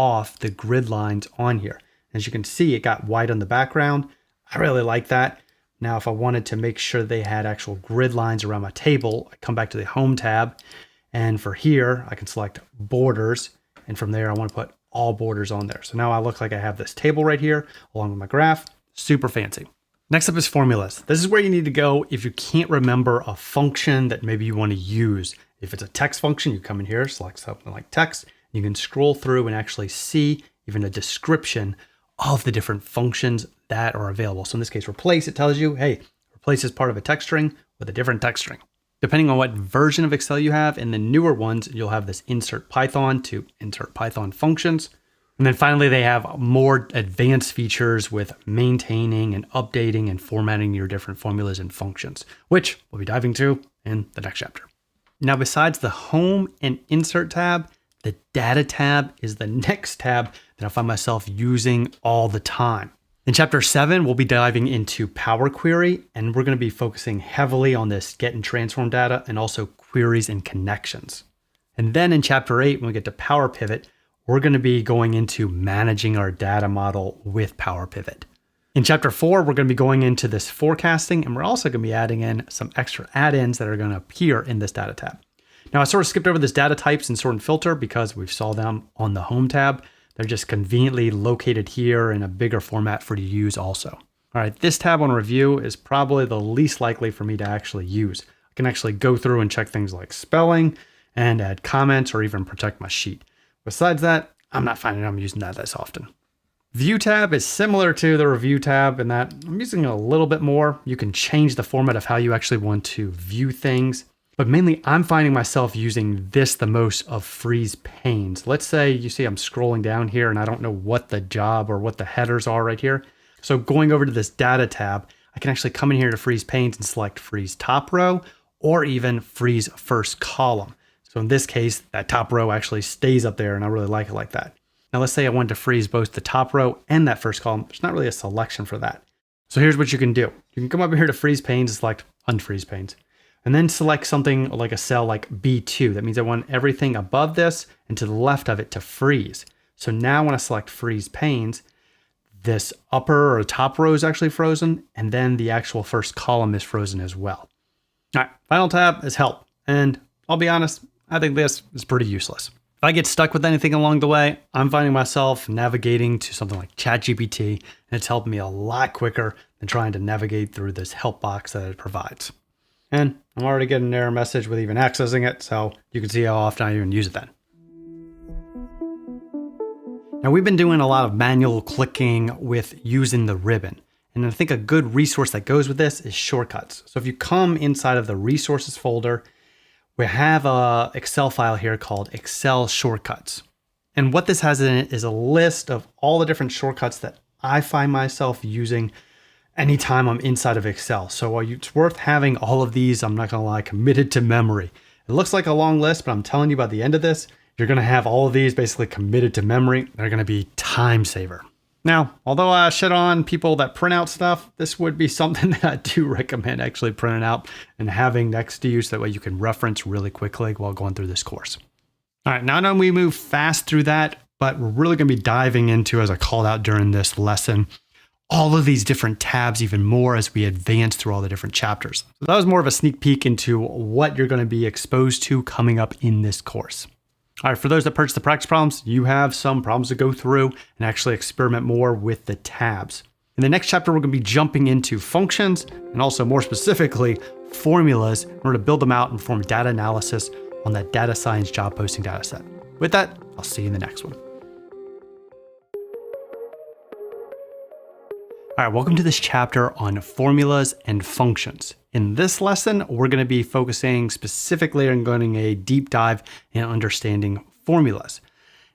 off the grid lines on here. As you can see, it got white on the background. I really like that. Now, if I wanted to make sure they had actual grid lines around my table, I come back to the Home tab. And for here, I can select Borders. And from there, I want to put all borders on there. So now I look like I have this table right here along with my graph. Super fancy. Next up is formulas. This is where you need to go if you can't remember a function that maybe you want to use. If it's a text function, you come in here, select something like text. You can scroll through and actually see even a description of the different functions that are available. So in this case, replace, it tells you, hey, replace is part of a text string with a different text string. Depending on what version of Excel you have, in the newer ones, you'll have this insert Python to insert Python functions. And then finally, they have more advanced features with maintaining and updating and formatting your different formulas and functions, which we'll be diving to in the next chapter. Now, besides the Home and Insert tab, the Data tab is the next tab that I find myself using all the time. In chapter 7, we'll be diving into Power Query, and we're going to be focusing heavily on this get and transform data and also queries and connections. And then in chapter 8, when we get to Power Pivot, we're going to be going into managing our data model with Power Pivot. In chapter 4, we're going to be going into this forecasting, and we're also going to be adding in some extra add-ins that are going to appear in this Data tab. Now, I sort of skipped over this data types and sort and filter because we saw them on the Home tab. They're just conveniently located here in a bigger format for you to use also. All right, this tab on review is probably the least likely for me to actually use. I can actually go through and check things like spelling and add comments or even protect my sheet. Besides that, I'm not finding I'm using that this often. View tab is similar to the review tab in that I'm using it a little bit more. You can change the format of how you actually want to view things. But mainly, I'm finding myself using this the most of freeze panes. Let's say you see I'm scrolling down here and I don't know what the job or what the headers are right here. So going over to this Data tab, I can actually come in here to freeze panes and select freeze top row or even freeze first column. So in this case, that top row actually stays up there and I really like it like that. Now let's say I wanted to freeze both the top row and that first column. There's not really a selection for that. So here's what you can do. You can come up here to freeze panes and select unfreeze panes. And then select something like a cell like B2. That means I want everything above this and to the left of it to freeze. So now when I select freeze panes, this upper or top row is actually frozen, and then the actual first column is frozen as well. All right, final tab is help. And I'll be honest, I think this is pretty useless. If I get stuck with anything along the way, I'm finding myself navigating to something like ChatGPT, and it's helped me a lot quicker than trying to navigate through this help box that it provides. And I'm already getting an error message with even accessing it, so you can see how often I even use it then. Now, we've been doing a lot of manual clicking with using the ribbon. And I think a good resource that goes with this is shortcuts. So if you come inside of the resources folder, we have a Excel file here called Excel shortcuts. And what this has in it is a list of all the different shortcuts that I find myself using anytime I'm inside of Excel. So it's worth having all of these, I'm not gonna lie, committed to memory. It looks like a long list, but I'm telling you by the end of this, you're gonna have all of these basically committed to memory. They're gonna be time saver. Now, although I shit on people that print out stuff, this would be something that I do recommend actually printing out and having next to you so that way you can reference really quickly while going through this course. All right, now I know we move fast through that, but we're really gonna be diving into, as I called out during this lesson, all of these different tabs even more as we advance through all the different chapters. So that was more of a sneak peek into what you're going to be exposed to coming up in this course. All right, for those that purchase the practice problems, you have some problems to go through and actually experiment more with the tabs. In the next chapter, we're going to be jumping into functions and also more specifically formulas in order to build them out and perform data analysis on that data science job posting data set. With that, I'll see you in the next one. All right, welcome to this chapter on formulas and functions. In this lesson, we're going to be focusing specifically on going a deep dive in understanding formulas.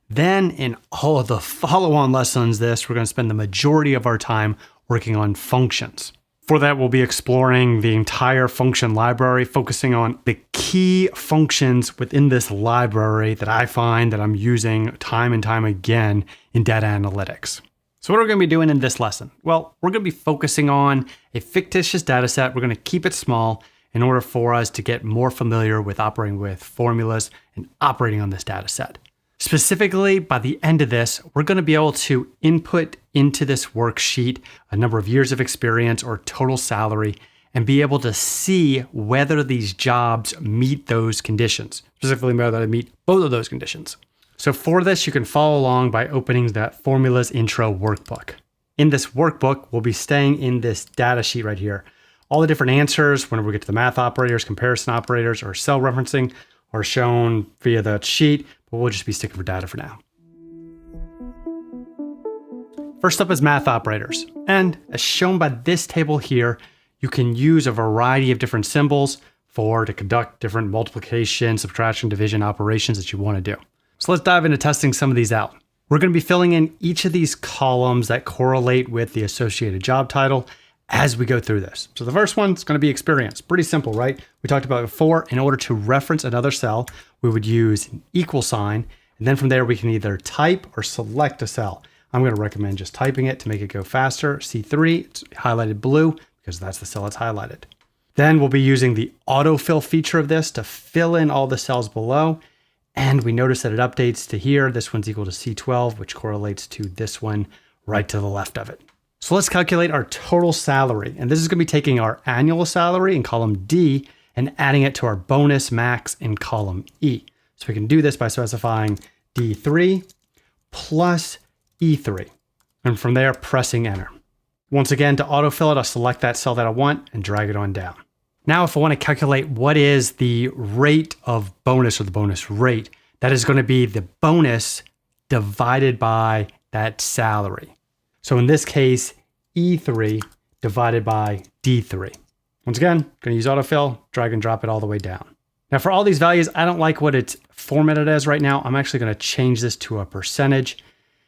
Then in all of the follow-on lessons, we're going to spend the majority of our time working on functions. For that, we'll be exploring the entire function library, focusing on the key functions within this library that I find that I'm using time and time again in data analytics. So what are we going to be doing in this lesson? Well, we're going to be focusing on a fictitious data set. We're going to keep it small in order for us to get more familiar with operating with formulas and operating on this data set. Specifically, by the end of this, we're going to be able to input into this worksheet a number of years of experience or total salary and be able to see whether these jobs meet those conditions, specifically whether they meet both of those conditions. So for this, you can follow along by opening that Formulas Intro workbook. In this workbook, we'll be staying in this data sheet right here. All the different answers, whenever we get to the math operators, comparison operators, or cell referencing, are shown via the sheet, but we'll just be sticking for data for now. First up is math operators. And as shown by this table here, you can use a variety of different symbols to conduct different multiplication, subtraction, division operations that you want to do. So let's dive into testing some of these out. We're going to be filling in each of these columns that correlate with the associated job title as we go through this. So the first one's going to be experience. Pretty simple, right? We talked about it before. In order to reference another cell, we would use an equal sign. And then from there, we can either type or select a cell. I'm going to recommend just typing it to make it go faster. C3, it's highlighted blue because that's the cell that's highlighted. Then we'll be using the autofill feature of this to fill in all the cells below. And we notice that it updates to here. This one's equal to C12, which correlates to this one right to the left of it. So let's calculate our total salary. And this is going to be taking our annual salary in column D and adding it to our bonus max in column E. So we can do this by specifying D3 plus E3. And from there, pressing enter. Once again, to autofill it, I'll select that cell that I want and drag it on down. Now, if I want to calculate what is the rate of bonus or the bonus rate, that is going to be the bonus divided by that salary. So in this case, E3 divided by D3. Once again, going to use autofill, drag and drop it all the way down. Now for all these values, I don't like what it's formatted as right now. I'm actually going to change this to a percentage.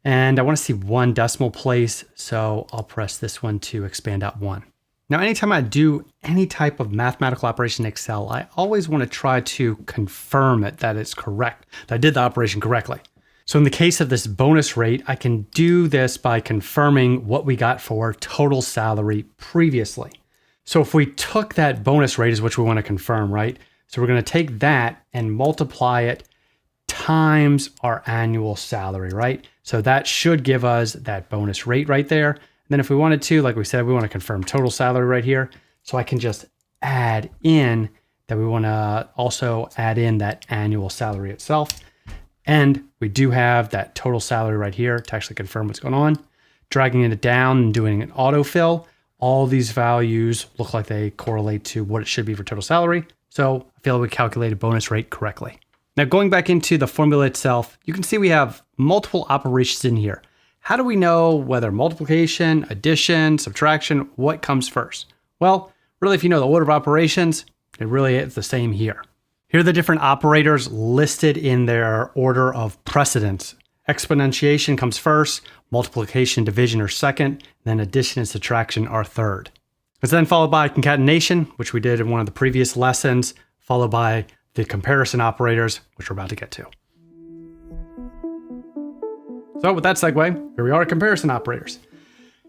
And I want to see one decimal place, so I'll press this one to expand out 1. Now, anytime I do any type of mathematical operation in Excel, I always want to try to confirm it that it's correct, that I did the operation correctly. So in the case of this bonus rate, I can do this by confirming what we got for total salary previously. So if we took that bonus rate is what we want to confirm, right? So we're going to take that and multiply it times our annual salary, right? So that should give us that bonus rate right there. And then if we wanted to, like we said, we want to confirm total salary right here. So I can just add in that we want to also add in that annual salary itself. And we do have that total salary right here to actually confirm what's going on. Dragging it down and doing an autofill, all these values look like they correlate to what it should be for total salary. So I feel like we calculated bonus rate correctly. Now going back into the formula itself, you can see we have multiple operations in here. How do we know whether multiplication, addition, subtraction, what comes first? Well, really if you know the order of operations, it really is the same here. Here are the different operators listed in their order of precedence. Exponentiation comes first, multiplication, division are second, then addition and subtraction are third. It's then followed by concatenation, which we did in one of the previous lessons, followed by the comparison operators, which we're about to get to. So with that segue, here we are, comparison operators.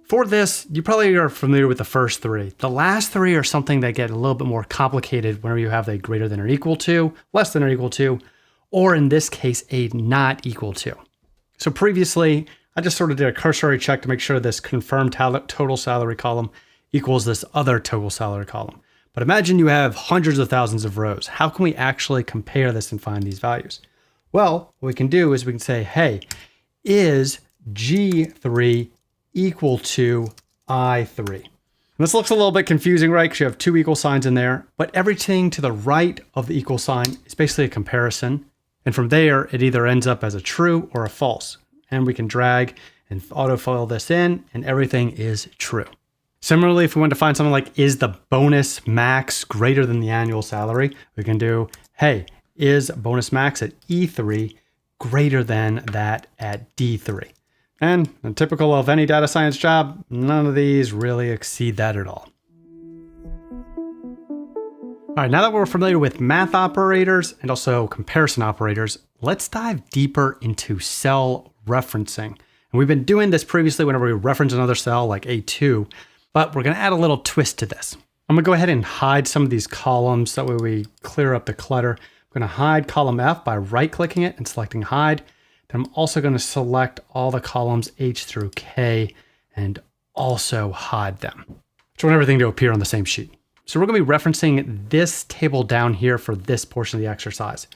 For this, you probably are familiar with the first three. The last three are something that get a little bit more complicated whenever you have a greater than or equal to, less than or equal to, or in this case, a not equal to. So previously, I just sort of did a cursory check to make sure this confirmed total salary column equals this other total salary column. But imagine you have hundreds of thousands of rows. How can we actually compare this and find these values? Well, what we can do is we can say, hey, is G3 equal to I3? And this looks a little bit confusing, right? Because you have two equal signs in there, but everything to the right of the equal sign is basically a comparison. And from there, it either ends up as a true or a false. And we can drag and autofill this in, and everything is true. Similarly, if we want to find something like, is the bonus max greater than the annual salary? We can do, hey, is bonus max at E3 greater than that at D3? And typical of any data science job, none of these really exceed that at all. All right, now that we're familiar with math operators and also comparison operators, let's dive deeper into cell referencing. And we've been doing this previously whenever we reference another cell like A2, but we're going to add a little twist to this. I'm going to go ahead and hide some of these columns. That way we clear up the clutter. I'm going to hide column F by right-clicking it and selecting hide. Then I'm also going to select all the columns H through K and also hide them. So I want everything to appear on the same sheet. So we're going to be referencing this table down here for this portion of the exercise.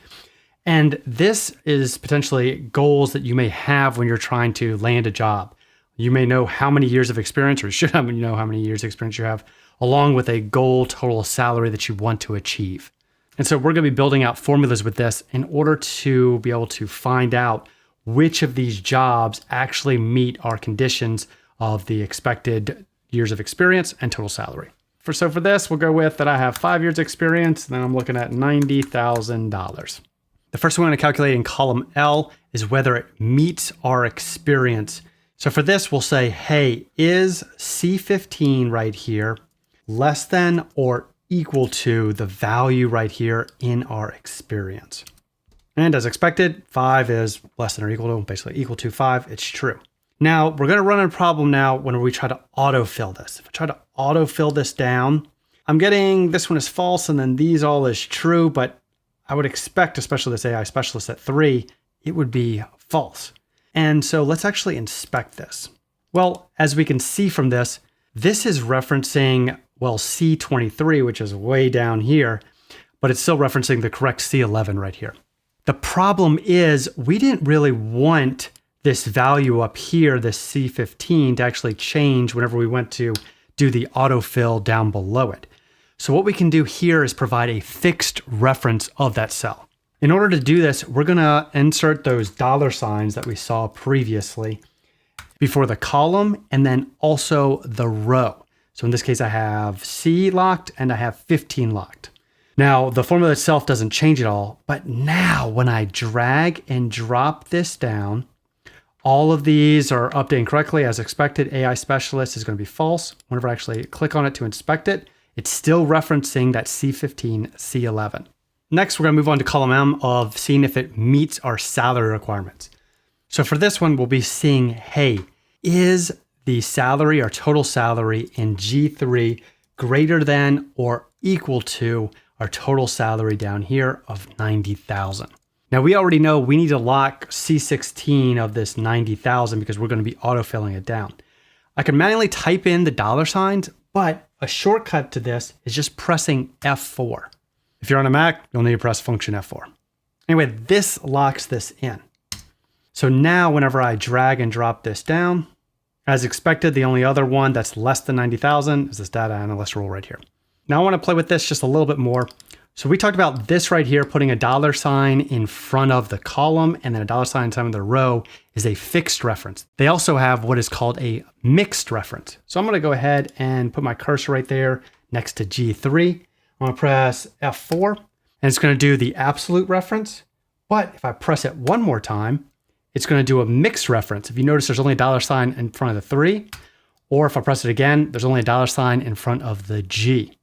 And this is potentially goals that you may have when you're trying to land a job. You may know how many years of experience, or you should know how many years of experience you have, along with a goal total salary that you want to achieve. And so we're going to be building out formulas with this in order to be able to find out which of these jobs actually meet our conditions of the expected years of experience and total salary. So for this, we'll go with that I have 5 years experience, and then I'm looking at $90,000. The first one I'm going to calculate in column L is whether it meets our experience. So for this, we'll say, hey, is C15 right here less than or equal to the value right here in our experience? And as expected, 5 is less than or equal to, basically equal to 5. It's true. Now, we're going to run a problem now when we try to autofill this. If I try to autofill this down, I'm getting this one is false and then these all is true, but I would expect, especially this AI specialist at 3, it would be false. And so let's actually inspect this. Well, as we can see from this, this is referencing, well, C23, which is way down here, but it's still referencing the correct C11 right here. The problem is we didn't really want this value up here, this C15, to actually change whenever we went to do the autofill down below it. So what we can do here is provide a fixed reference of that cell. In order to do this, we're going to insert those dollar signs that we saw previously before the column and then also the row. So in this case, I have C locked and I have 15 locked. Now, the formula itself doesn't change at all, but now when I drag and drop this down, all of these are updating correctly as expected. AI specialist is going to be false. Whenever I actually click on it to inspect it, it's still referencing that C15, C11. Next, we're going to move on to column M of seeing if it meets our salary requirements. So for this one, we'll be seeing, hey, is the salary or total salary in G3 greater than or equal to our total salary down here of 90,000? Now we already know we need to lock C16 of this 90,000 because we're going to be autofilling it down. I can manually type in the dollar signs, but a shortcut to this is just pressing F4. If you're on a Mac, you'll need to press function F4. Anyway, this locks this in. So now whenever I drag and drop this down, as expected, the only other one that's less than 90,000 is this data analyst rule right here. Now I want to play with this just a little bit more. So we talked about this right here, putting a dollar sign in front of the column and then a dollar sign in front of the row is a fixed reference. They also have what is called a mixed reference. So I'm going to go ahead and put my cursor right there next to G3. I'm going to press F4 and it's going to do the absolute reference. But if I press it one more time, it's going to do a mixed reference. If you notice, there's only a dollar sign in front of the 3, or if I press it again, there's only a dollar sign in front of the G.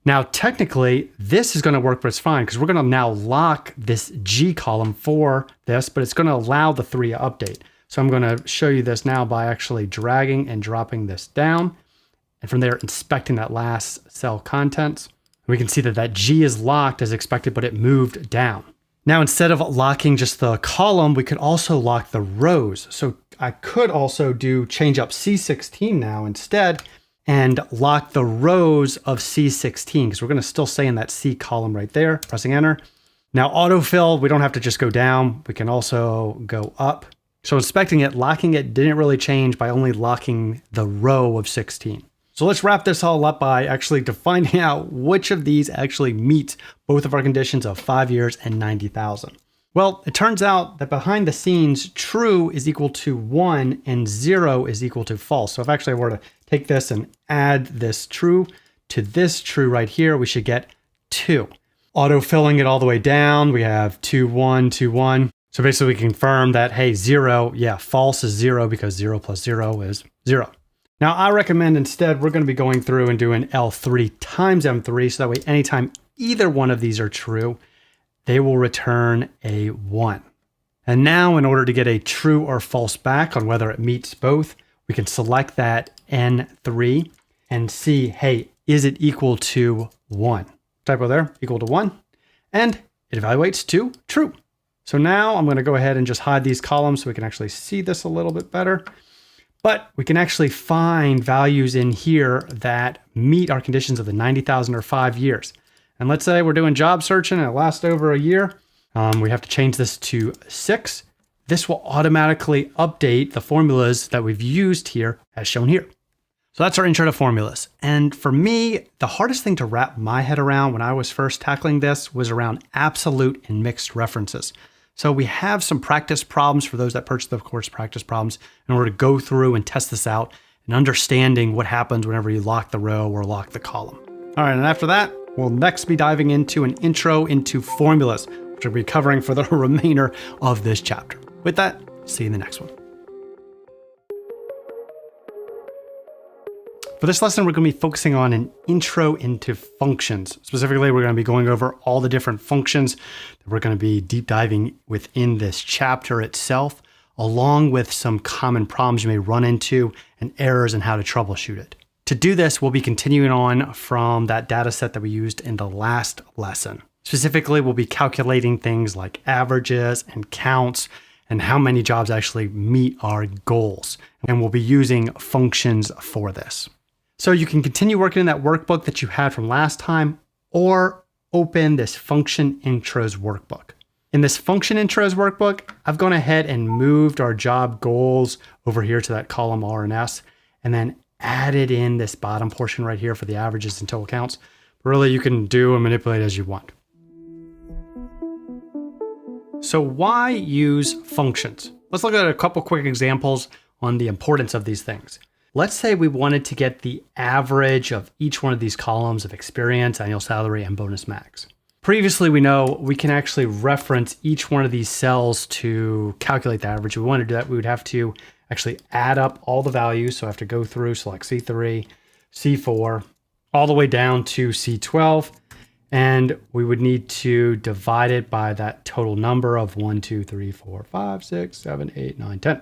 Now, technically, this is going to work, but it's fine because we're going to now lock this G column for this, but it's going to allow the 3 to update. So I'm going to show you this now by actually dragging and dropping this down. And from there, inspecting that last cell contents. We can see that that G is locked as expected, but it moved down. Now, instead of locking just the column, we could also lock the rows. So I could also change up C16 now instead and lock the rows of C16 because we're going to still stay in that C column right there, pressing enter. Now autofill, we don't have to just go down. We can also go up. So inspecting it, locking it didn't really change by only locking the row of 16. So let's wrap this all up by actually defining out which of these actually meets both of our conditions of 5 years and 90,000. Well, it turns out that behind the scenes, true is equal to 1 and 0 is equal to false. So if actually I were to take this and add this true to this true right here, we should get 2. Autofilling it all the way down, we have 2, 1, 2, 1. So basically we confirm that, hey, 0, yeah, false is 0 because 0 plus 0 is 0. Now I recommend instead we're going to be going through and doing L3 times M3 so that way anytime either one of these are true, they will return a 1. And now in order to get a true or false back on whether it meets both, we can select that N3 and see, hey, is it equal to 1? Typo there, equal to 1. And it evaluates to true. So now I'm going to go ahead and just hide these columns so we can actually see this a little bit better. But we can actually find values in here that meet our conditions of the 90,000 or 5 years. And let's say we're doing job searching and it lasts over a year. We have to change this to 6. This will automatically update the formulas that we've used here as shown here. So that's our intro to formulas. And for me, the hardest thing to wrap my head around when I was first tackling this was around absolute and mixed references. So we have some practice problems for those that purchase the course, practice problems, in order to go through and test this out and understanding what happens whenever you lock the row or lock the column. All right, and after that, we'll next be diving into an intro into formulas, which we'll be covering for the remainder of this chapter. With that, see you in the next one. For this lesson, we're going to be focusing on an intro into functions. Specifically, we're going to be going over all the different functions that we're going to be deep diving within this chapter itself, along with some common problems you may run into and errors and how to troubleshoot it. To do this, we'll be continuing on from that data set that we used in the last lesson. Specifically, we'll be calculating things like averages and counts and how many jobs actually meet our goals. And we'll be using functions for this. So you can continue working in that workbook that you had from last time, or open this function intros workbook. In this function intros workbook, I've gone ahead and moved our job goals over here to that column R and S, and then added in this bottom portion right here for the averages and total counts. But really, you can do and manipulate as you want. So why use functions? Let's look at a couple quick examples on the importance of these things. Let's say we wanted to get the average of each one of these columns of experience, annual salary, and bonus max. Previously, we know we can actually reference each one of these cells to calculate the average. If we want to do that, we would have to actually add up all the values. So I have to go through, select C3, C4, all the way down to C12. And we would need to divide it by that total number of 1, 2, 3, 4, 5, 6, 7, 8, 9, 10.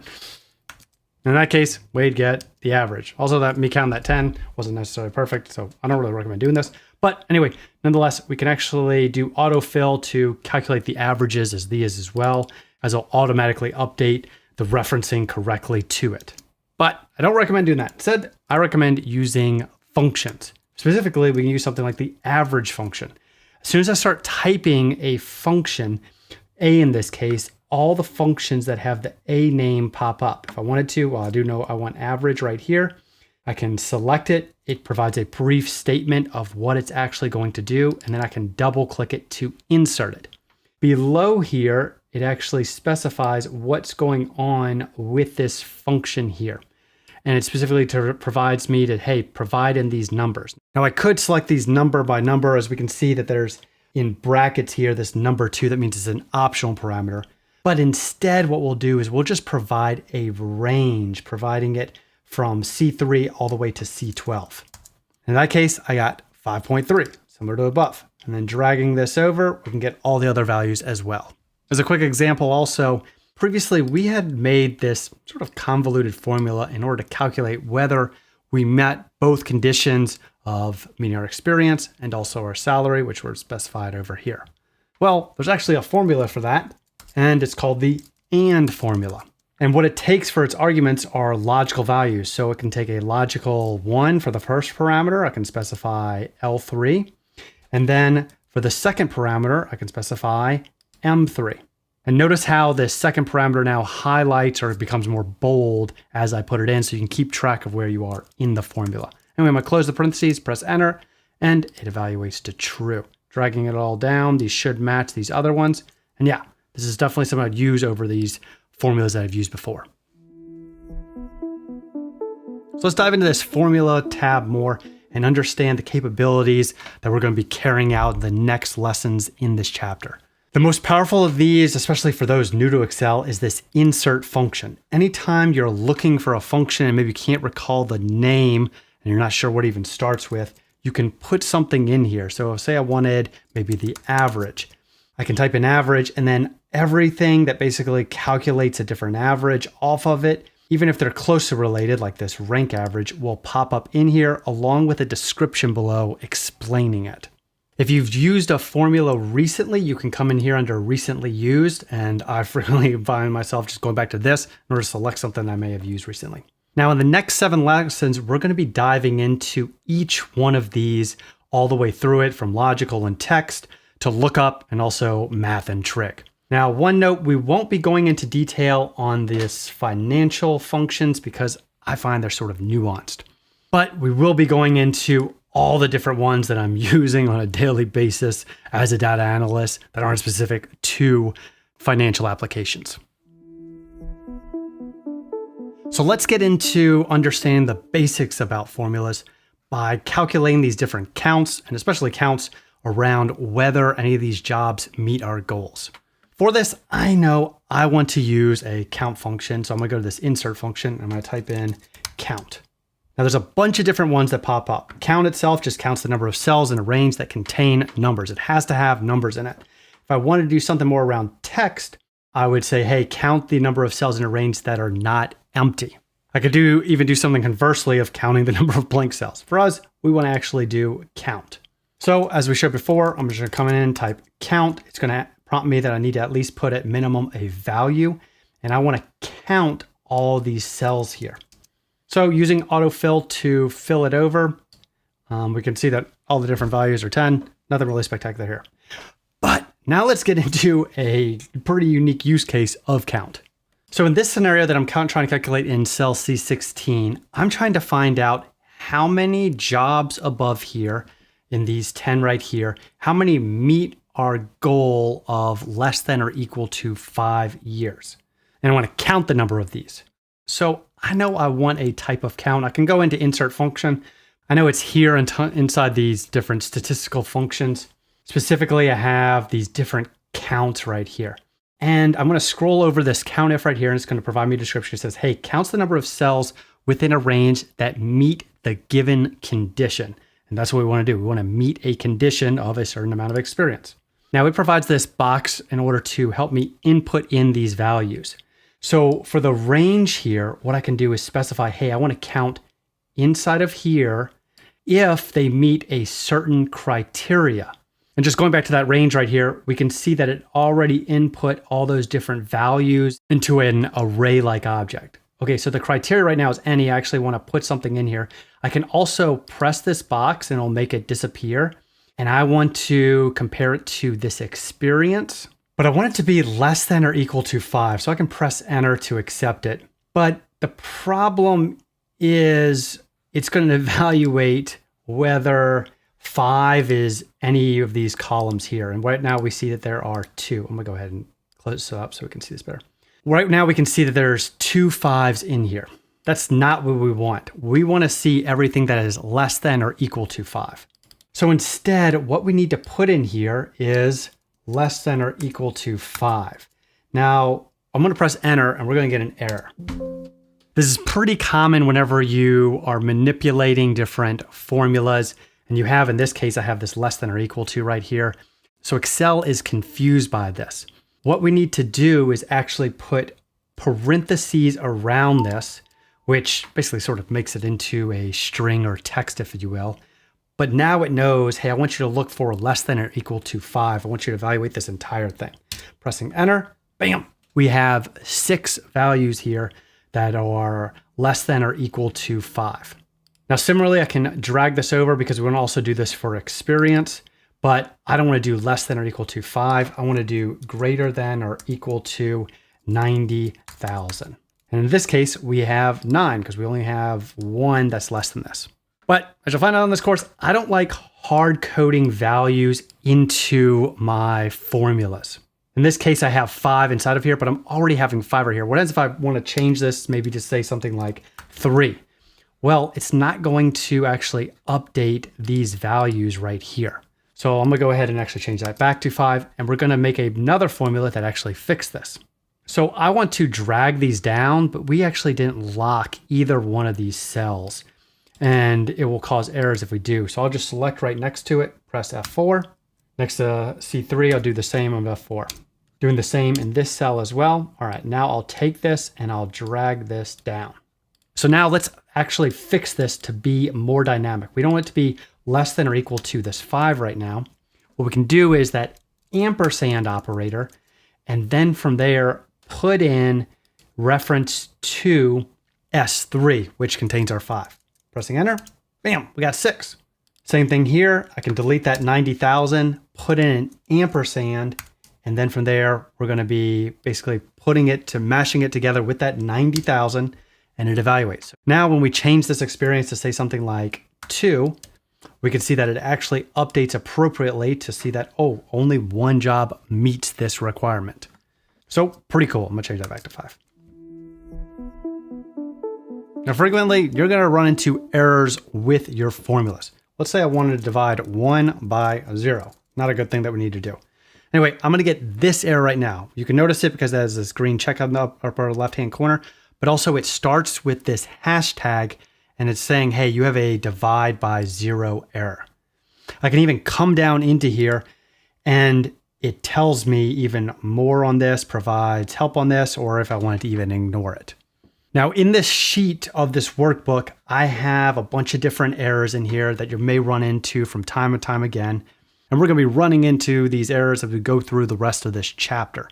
In that case, we'd get the average. Also, that me counting that 10 wasn't necessarily perfect, so I don't really recommend doing this. But anyway, nonetheless, we can actually do autofill to calculate the averages as these as well, as it'll automatically update the referencing correctly to it. But I don't recommend doing that. Instead, I recommend using functions. Specifically, we can use something like the average function. As soon as I start typing a function, A in this case, all the functions that have the A name pop up. If I wanted to, well, I do know I want average right here. I can select it. It provides a brief statement of what it's actually going to do, and then I can double click it to insert it. Below here, it actually specifies what's going on with this function here. And it specifically provides me to, hey, provide in these numbers. Now I could select these number by number, as we can see that there's in brackets here, this number 2, that means it's an optional parameter. But instead, what we'll do is we'll just provide a range, providing it from C3 all the way to C12. In that case, I got 5.3, similar to above. And then dragging this over, we can get all the other values as well. As a quick example also, previously we had made this sort of convoluted formula in order to calculate whether we met both conditions of meeting our experience and also our salary, which were specified over here. Well, there's actually a formula for that, and it's called the AND formula. And what it takes for its arguments are logical values. So it can take a logical 1 for the first parameter. I can specify L3. And then for the second parameter, I can specify M3. And notice how this second parameter now highlights or becomes more bold as I put it in, so you can keep track of where you are in the formula. Anyway, I'm going to close the parentheses, press enter, and it evaluates to true. Dragging it all down, these should match these other ones. And yeah, this is definitely something I'd use over these formulas that I've used before. So let's dive into this formula tab more and understand the capabilities that we're going to be carrying out in the next lessons in this chapter. The most powerful of these, especially for those new to Excel, is this insert function. Anytime you're looking for a function and maybe you can't recall the name and you're not sure what it even starts with, you can put something in here. So say I wanted maybe the average. I can type in average, and then everything that basically calculates a different average off of it, even if they're closely related, like this rank average, will pop up in here along with a description below explaining it. If you've used a formula recently, you can come in here under recently used, and I frequently find myself just going back to this in order to select something I may have used recently. Now in the next 7 lessons, we're going to be diving into each one of these all the way through it, from logical and text to lookup and also math and trig. Now, one note, we won't be going into detail on this financial functions because I find they're sort of nuanced, but we will be going into all the different ones that I'm using on a daily basis as a data analyst that aren't specific to financial applications. So let's get into understanding the basics about formulas by calculating these different counts, and especially counts around whether any of these jobs meet our goals. For this, I know I want to use a count function. So I'm gonna go to this insert function. I'm gonna type in count. Now there's a bunch of different ones that pop up. Count itself just counts the number of cells in a range that contain numbers. It has to have numbers in it. If I wanted to do something more around text, I would say, hey, count the number of cells in a range that are not empty. I could even do something conversely of counting the number of blank cells. For us, we want to actually do count. So as we showed before, I'm just going to come in and type count. It's going to prompt me that I need to at least put at minimum a value, and I want to count all these cells here. So using autofill to fill it over, we can see that all the different values are 10. Nothing really spectacular here. But now let's get into a pretty unique use case of count. So in this scenario that I'm trying to calculate in cell C16, I'm trying to find out how many jobs above here in these 10 right here, how many meet our goal of less than or equal to 5 years. And I want to count the number of these. So I know I want a type of count. I can go into insert function. I know it's here inside these different statistical functions. Specifically, I have these different counts right here. And I'm going to scroll over this COUNTIF right here, and it's going to provide me a description. It says, hey, counts the number of cells within a range that meet the given condition. And that's what we want to do. We want to meet a condition of a certain amount of experience. Now it provides this box in order to help me input in these values. So for the range here, what I can do is specify, hey, I want to count inside of here if they meet a certain criteria. And just going back to that range right here, we can see that it already input all those different values into an array-like object. Okay, so the criteria right now is any. I actually want to put something in here. I can also press this box and it'll make it disappear. And I want to compare it to this experience, but I want it to be less than or equal to 5. So I can press enter to accept it. But the problem is it's going to evaluate whether 5 is any of these columns here. And right now we see that there are 2. I'm gonna go ahead and close this up so we can see this better. Right now we can see that there's 2 5s in here. That's not what we want. We want to see everything that is less than or equal to 5. So instead, what we need to put in here is less than or equal to 5. Now, I'm going to press enter and we're going to get an error. This is pretty common whenever you are manipulating different formulas. And you have, in this case, I have this less than or equal to right here. So Excel is confused by this. What we need to do is actually put parentheses around this, which basically sort of makes it into a string or text, if you will. But now it knows, hey, I want you to look for less than or equal to 5. I want you to evaluate this entire thing. Pressing enter, bam. We have 6 values here that are less than or equal to 5. Now, similarly, I can drag this over because we want to also do this for experience, but I don't want to do less than or equal to 5. I want to do greater than or equal to 90,000. And in this case, we have 9 because we only have 1 that's less than this. But as you'll find out on this course, I don't like hard coding values into my formulas. In this case, I have 5 inside of here, but I'm already having 5 right here. What happens if I want to change this, maybe to say something like 3? Well, it's not going to actually update these values right here. So I'm gonna go ahead and actually change that back to 5, and we're gonna make another formula that actually fixes this. So I want to drag these down, but we actually didn't lock either one of these cells, and it will cause errors if we do. So I'll just select right next to it, press F4. Next to C3, I'll do the same on F4. Doing the same in this cell as well. All right, now I'll take this and I'll drag this down. So now let's actually fix this to be more dynamic. We don't want it to be less than or equal to this 5 right now. what we can do is that ampersand operator, and then from there, put in reference to S3, which contains our 5. Pressing enter, bam, we got 6. Same thing here. I can delete that 90,000, put in an ampersand, and then from there, we're going to be basically mashing it together with that 90,000, and it evaluates. Now, when we change this experience to say something like 2, we can see that it actually updates appropriately to see that, oh, only one job meets this requirement. So pretty cool. I'm going to change that back to 5. Now, frequently, you're going to run into errors with your formulas. Let's say I wanted to divide 1 by 0. Not a good thing that we need to do. Anyway, I'm going to get this error right now. You can notice it because it has this green check on the upper left-hand corner, but also it starts with this hashtag and it's saying, hey, you have a divide by 0 error. I can even come down into here and it tells me even more on this, provides help on this, or if I wanted to even ignore it. Now, in this sheet of this workbook, I have a bunch of different errors in here that you may run into from time and time again. And we're going to be running into these errors as we go through the rest of this chapter.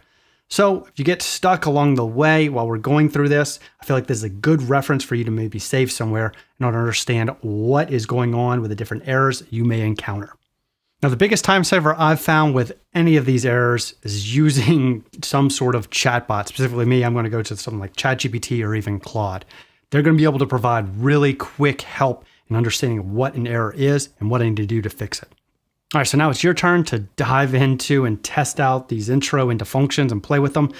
So if you get stuck along the way while we're going through this, I feel like this is a good reference for you to maybe save somewhere in order to understand what is going on with the different errors you may encounter. Now, the biggest time saver I've found with any of these errors is using some sort of chatbot. Specifically me, I'm going to go to something like ChatGPT or even Claude. They're going to be able to provide really quick help in understanding what an error is and what I need to do to fix it. All right, so now it's your turn to dive into and test out these intro into functions and play with them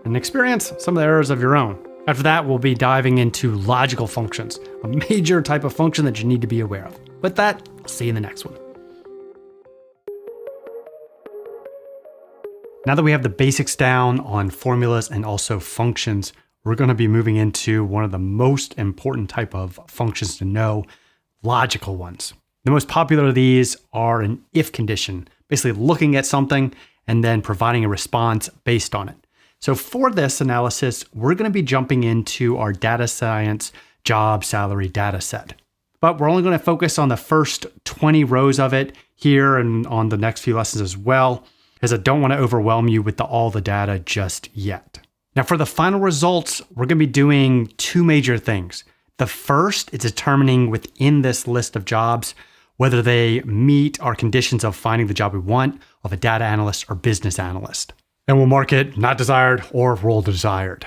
and experience some of the errors of your own. After that, we'll be diving into logical functions, a major type of function that you need to be aware of. With that, I'll see you in the next one. Now that we have the basics down on formulas and also functions, we're going to be moving into one of the most important type of functions to know, logical ones. The most popular of these are an if condition, basically looking at something and then providing a response based on it. So for this analysis, we're going to be jumping into our data science job salary data set. But we're only going to focus on the first 20 rows of it here and on the next few lessons as well, as I don't want to overwhelm you with all the data just yet. Now for the final results, we're going to be doing 2 major things. The first is determining within this list of jobs whether they meet our conditions of finding the job we want of a data analyst or business analyst. And we'll mark it not desired or role desired.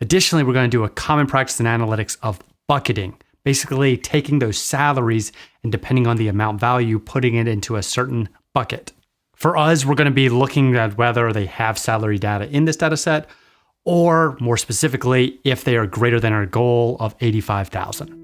Additionally, we're going to do a common practice in analytics of bucketing, basically taking those salaries and depending on the amount value, putting it into a certain bucket. For us, we're going to be looking at whether they have salary data in this data set, or more specifically, if they are greater than our goal of 85,000.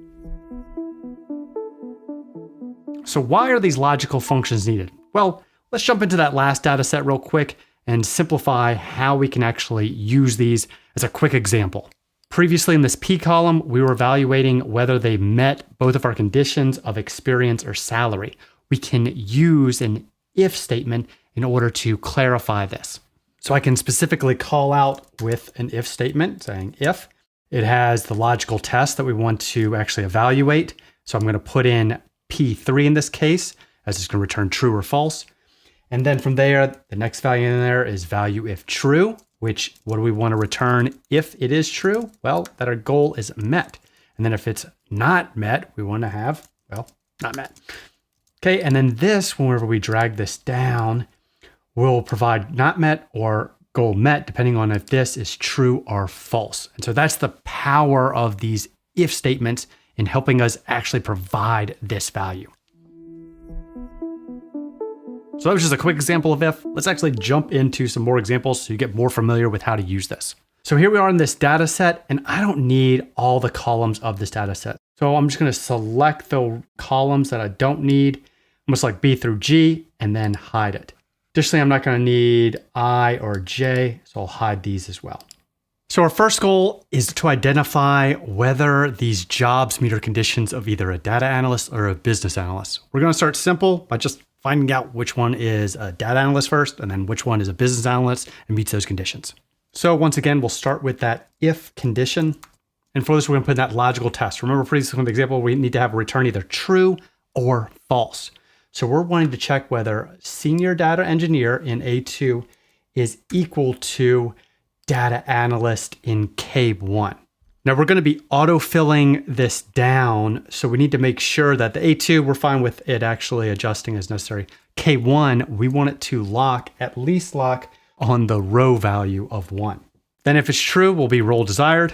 So why are these logical functions needed? Well, let's jump into that last data set real quick and simplify how we can actually use these as a quick example. Previously in this P column, we were evaluating whether they met both of our conditions of experience or salary. We can use an if statement in order to clarify this. So I can specifically call out with an if statement saying if it has the logical test that we want to actually evaluate. So I'm going to put in P3 in this case, as it's going to return true or false. And then from there, the next value in there is value if true, which what do we want to return if it is true? Well, that our goal is met. And then if it's not met, we want to have, well, not met. Okay, and then this, whenever we drag this down, will provide not met or goal met, depending on if this is true or false. And so that's the power of these if statements in helping us actually provide this value. So that was just a quick example of if. Let's actually jump into some more examples so you get more familiar with how to use this. So here we are in this data set, and I don't need all the columns of this data set. So I'm just going to select the columns that I don't need, almost like B through G, and then hide it. Additionally, I'm not going to need I or J, so I'll hide these as well. So our first goal is to identify whether these jobs meet our conditions of either a data analyst or a business analyst. We're going to start simple by just finding out which one is a data analyst first, and then which one is a business analyst and meets those conditions. So once again, we'll start with that if condition. And for this, we're going to put in that logical test. Remember previously from the example, we need to have a return either true or false. So we're wanting to check whether senior data engineer in A2 is equal to data analyst in K1. Now we're going to be auto-filling this down, so we need to make sure that the A2, we're fine with it actually adjusting as necessary. K1, we want it to at least lock on the row value of 1. Then if it's true, we'll be role desired,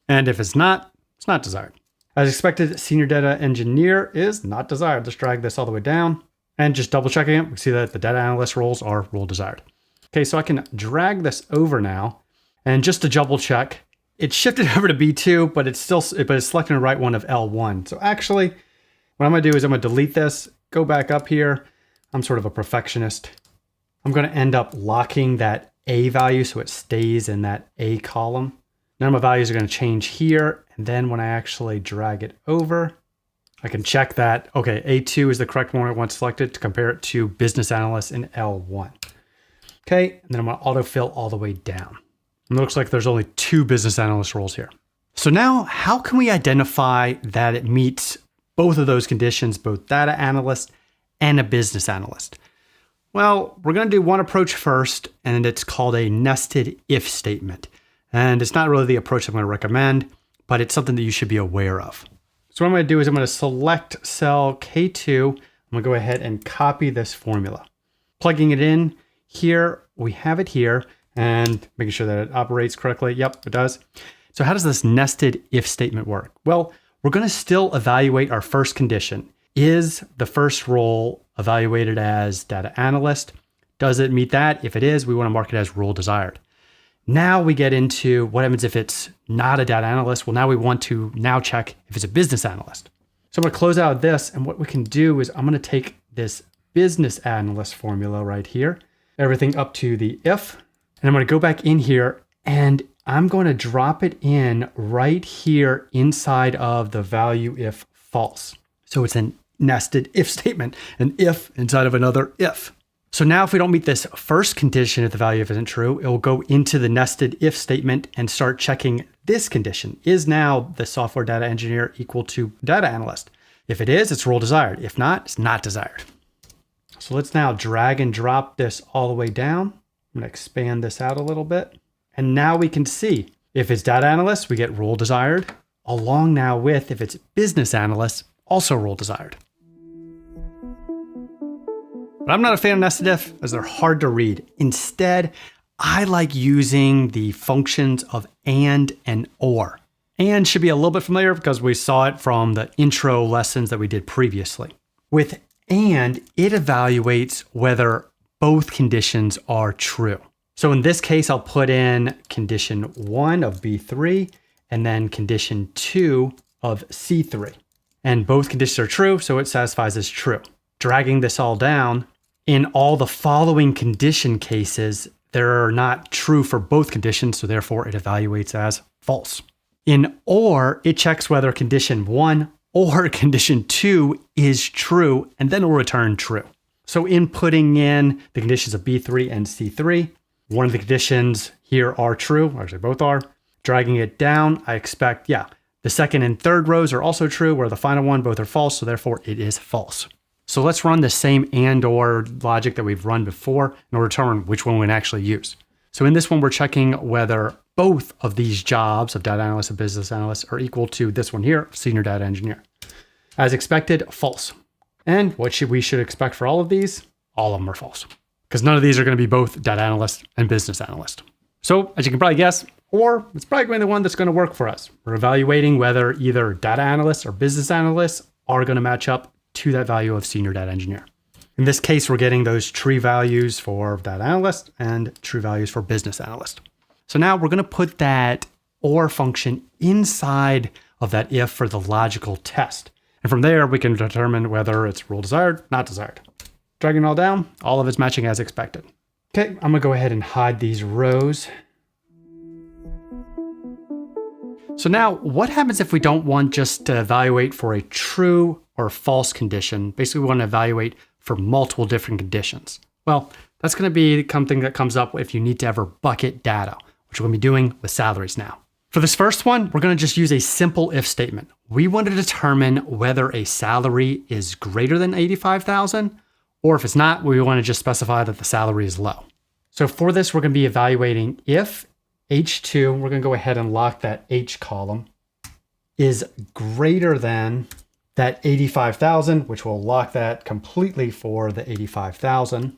and if it's not desired. As expected, senior data engineer is not desired. Let's drag this all the way down, and just double checking it, we see that the data analyst roles are role desired. Okay, so I can drag this over now, and just to double check, it's shifted over to B2, but it's selecting the right one of L1. So actually, what I'm gonna do is I'm gonna delete this, go back up here. I'm sort of a perfectionist. I'm gonna end up locking that A value so it stays in that A column. None of my values are gonna change here. And then when I actually drag it over, I can check that, okay, A2 is the correct one I want selected to compare it to business analyst in L1. Okay, and then I'm gonna autofill all the way down. And it looks like there's only 2 business analyst roles here. So now how can we identify that it meets both of those conditions, both data analyst and a business analyst? Well, we're going to do one approach first, and it's called a nested if statement. And it's not really the approach I'm going to recommend, but it's something that you should be aware of. So what I'm going to do is I'm going to select cell K2. I'm going to go ahead and copy this formula. Plugging it in here, we have it here, and making sure that it operates correctly. Yep, it does. So how does this nested if statement work? Well, we're going to still evaluate our first condition. Is the first role evaluated as data analyst? Does it meet that? If it is, we want to mark it as role desired. Now we get into what happens if it's not a data analyst. Well, now we want to check if it's a business analyst. So I'm going to close out this, and what we can do is I'm going to take this business analyst formula right here, everything up to the if, and I'm going to go back in here, and I'm going to drop it in right here inside of the value if false. So it's a nested if statement, an if inside of another if. So now if we don't meet this first condition, if the value if isn't true, it will go into the nested if statement and start checking this condition. Is now the software data engineer equal to data analyst? If it is, it's role desired. If not, it's not desired. So let's now drag and drop this all the way down. I'm going to expand this out a little bit. And now we can see if it's data analyst, we get role desired, along now with if it's business analyst, also role desired. But I'm not a fan of nested if as they're hard to read. Instead, I like using the functions of and or. And should be a little bit familiar because we saw it from the intro lessons that we did previously. With and, it evaluates whether both conditions are true. So in this case, I'll put in condition 1 of B3 and then condition 2 of C3. And both conditions are true, so it satisfies as true. Dragging this all down, in all the following condition cases, they're not true for both conditions, so therefore it evaluates as false. In or, it checks whether condition 1 or condition 2 is true, and then it will return true. So in putting in the conditions of B3 and C3, one of the conditions here are true, actually both are. Dragging it down, I expect, the second and third rows are also true, where the final one, both are false, so therefore it is false. So let's run the same and or logic that we've run before in order to determine which one we actually use. So in this one, we're checking whether both of these jobs of data analyst and business analyst are equal to this one here, senior data engineer. As expected, false. And what should we expect for all of these? All of them are false, because none of these are going to be both data analyst and business analyst. So as you can probably guess, or it's probably going to be the one that's going to work for us. We're evaluating whether either data analysts or business analysts are going to match up to that value of senior data engineer. In this case, we're getting those true values for data analyst and true values for business analyst. So now we're going to put that or function inside of that if for the logical test. And from there, we can determine whether it's role desired, not desired. Dragging it all down, all of it's matching as expected. Okay, I'm gonna go ahead and hide these rows. So now what happens if we don't want just to evaluate for a true or false condition? Basically, we want to evaluate for multiple different conditions. Well, that's going to be something that comes up if you need to ever bucket data, which we're going to be doing with salaries now. For this first one, we're going to just use a simple if statement. We want to determine whether a salary is greater than $85,000 Or if it's not, we want to just specify that the salary is low. So for this, we're going to be evaluating if H2, we're going to go ahead and lock that H column, is greater than that 85,000, which will lock that completely for the 85,000.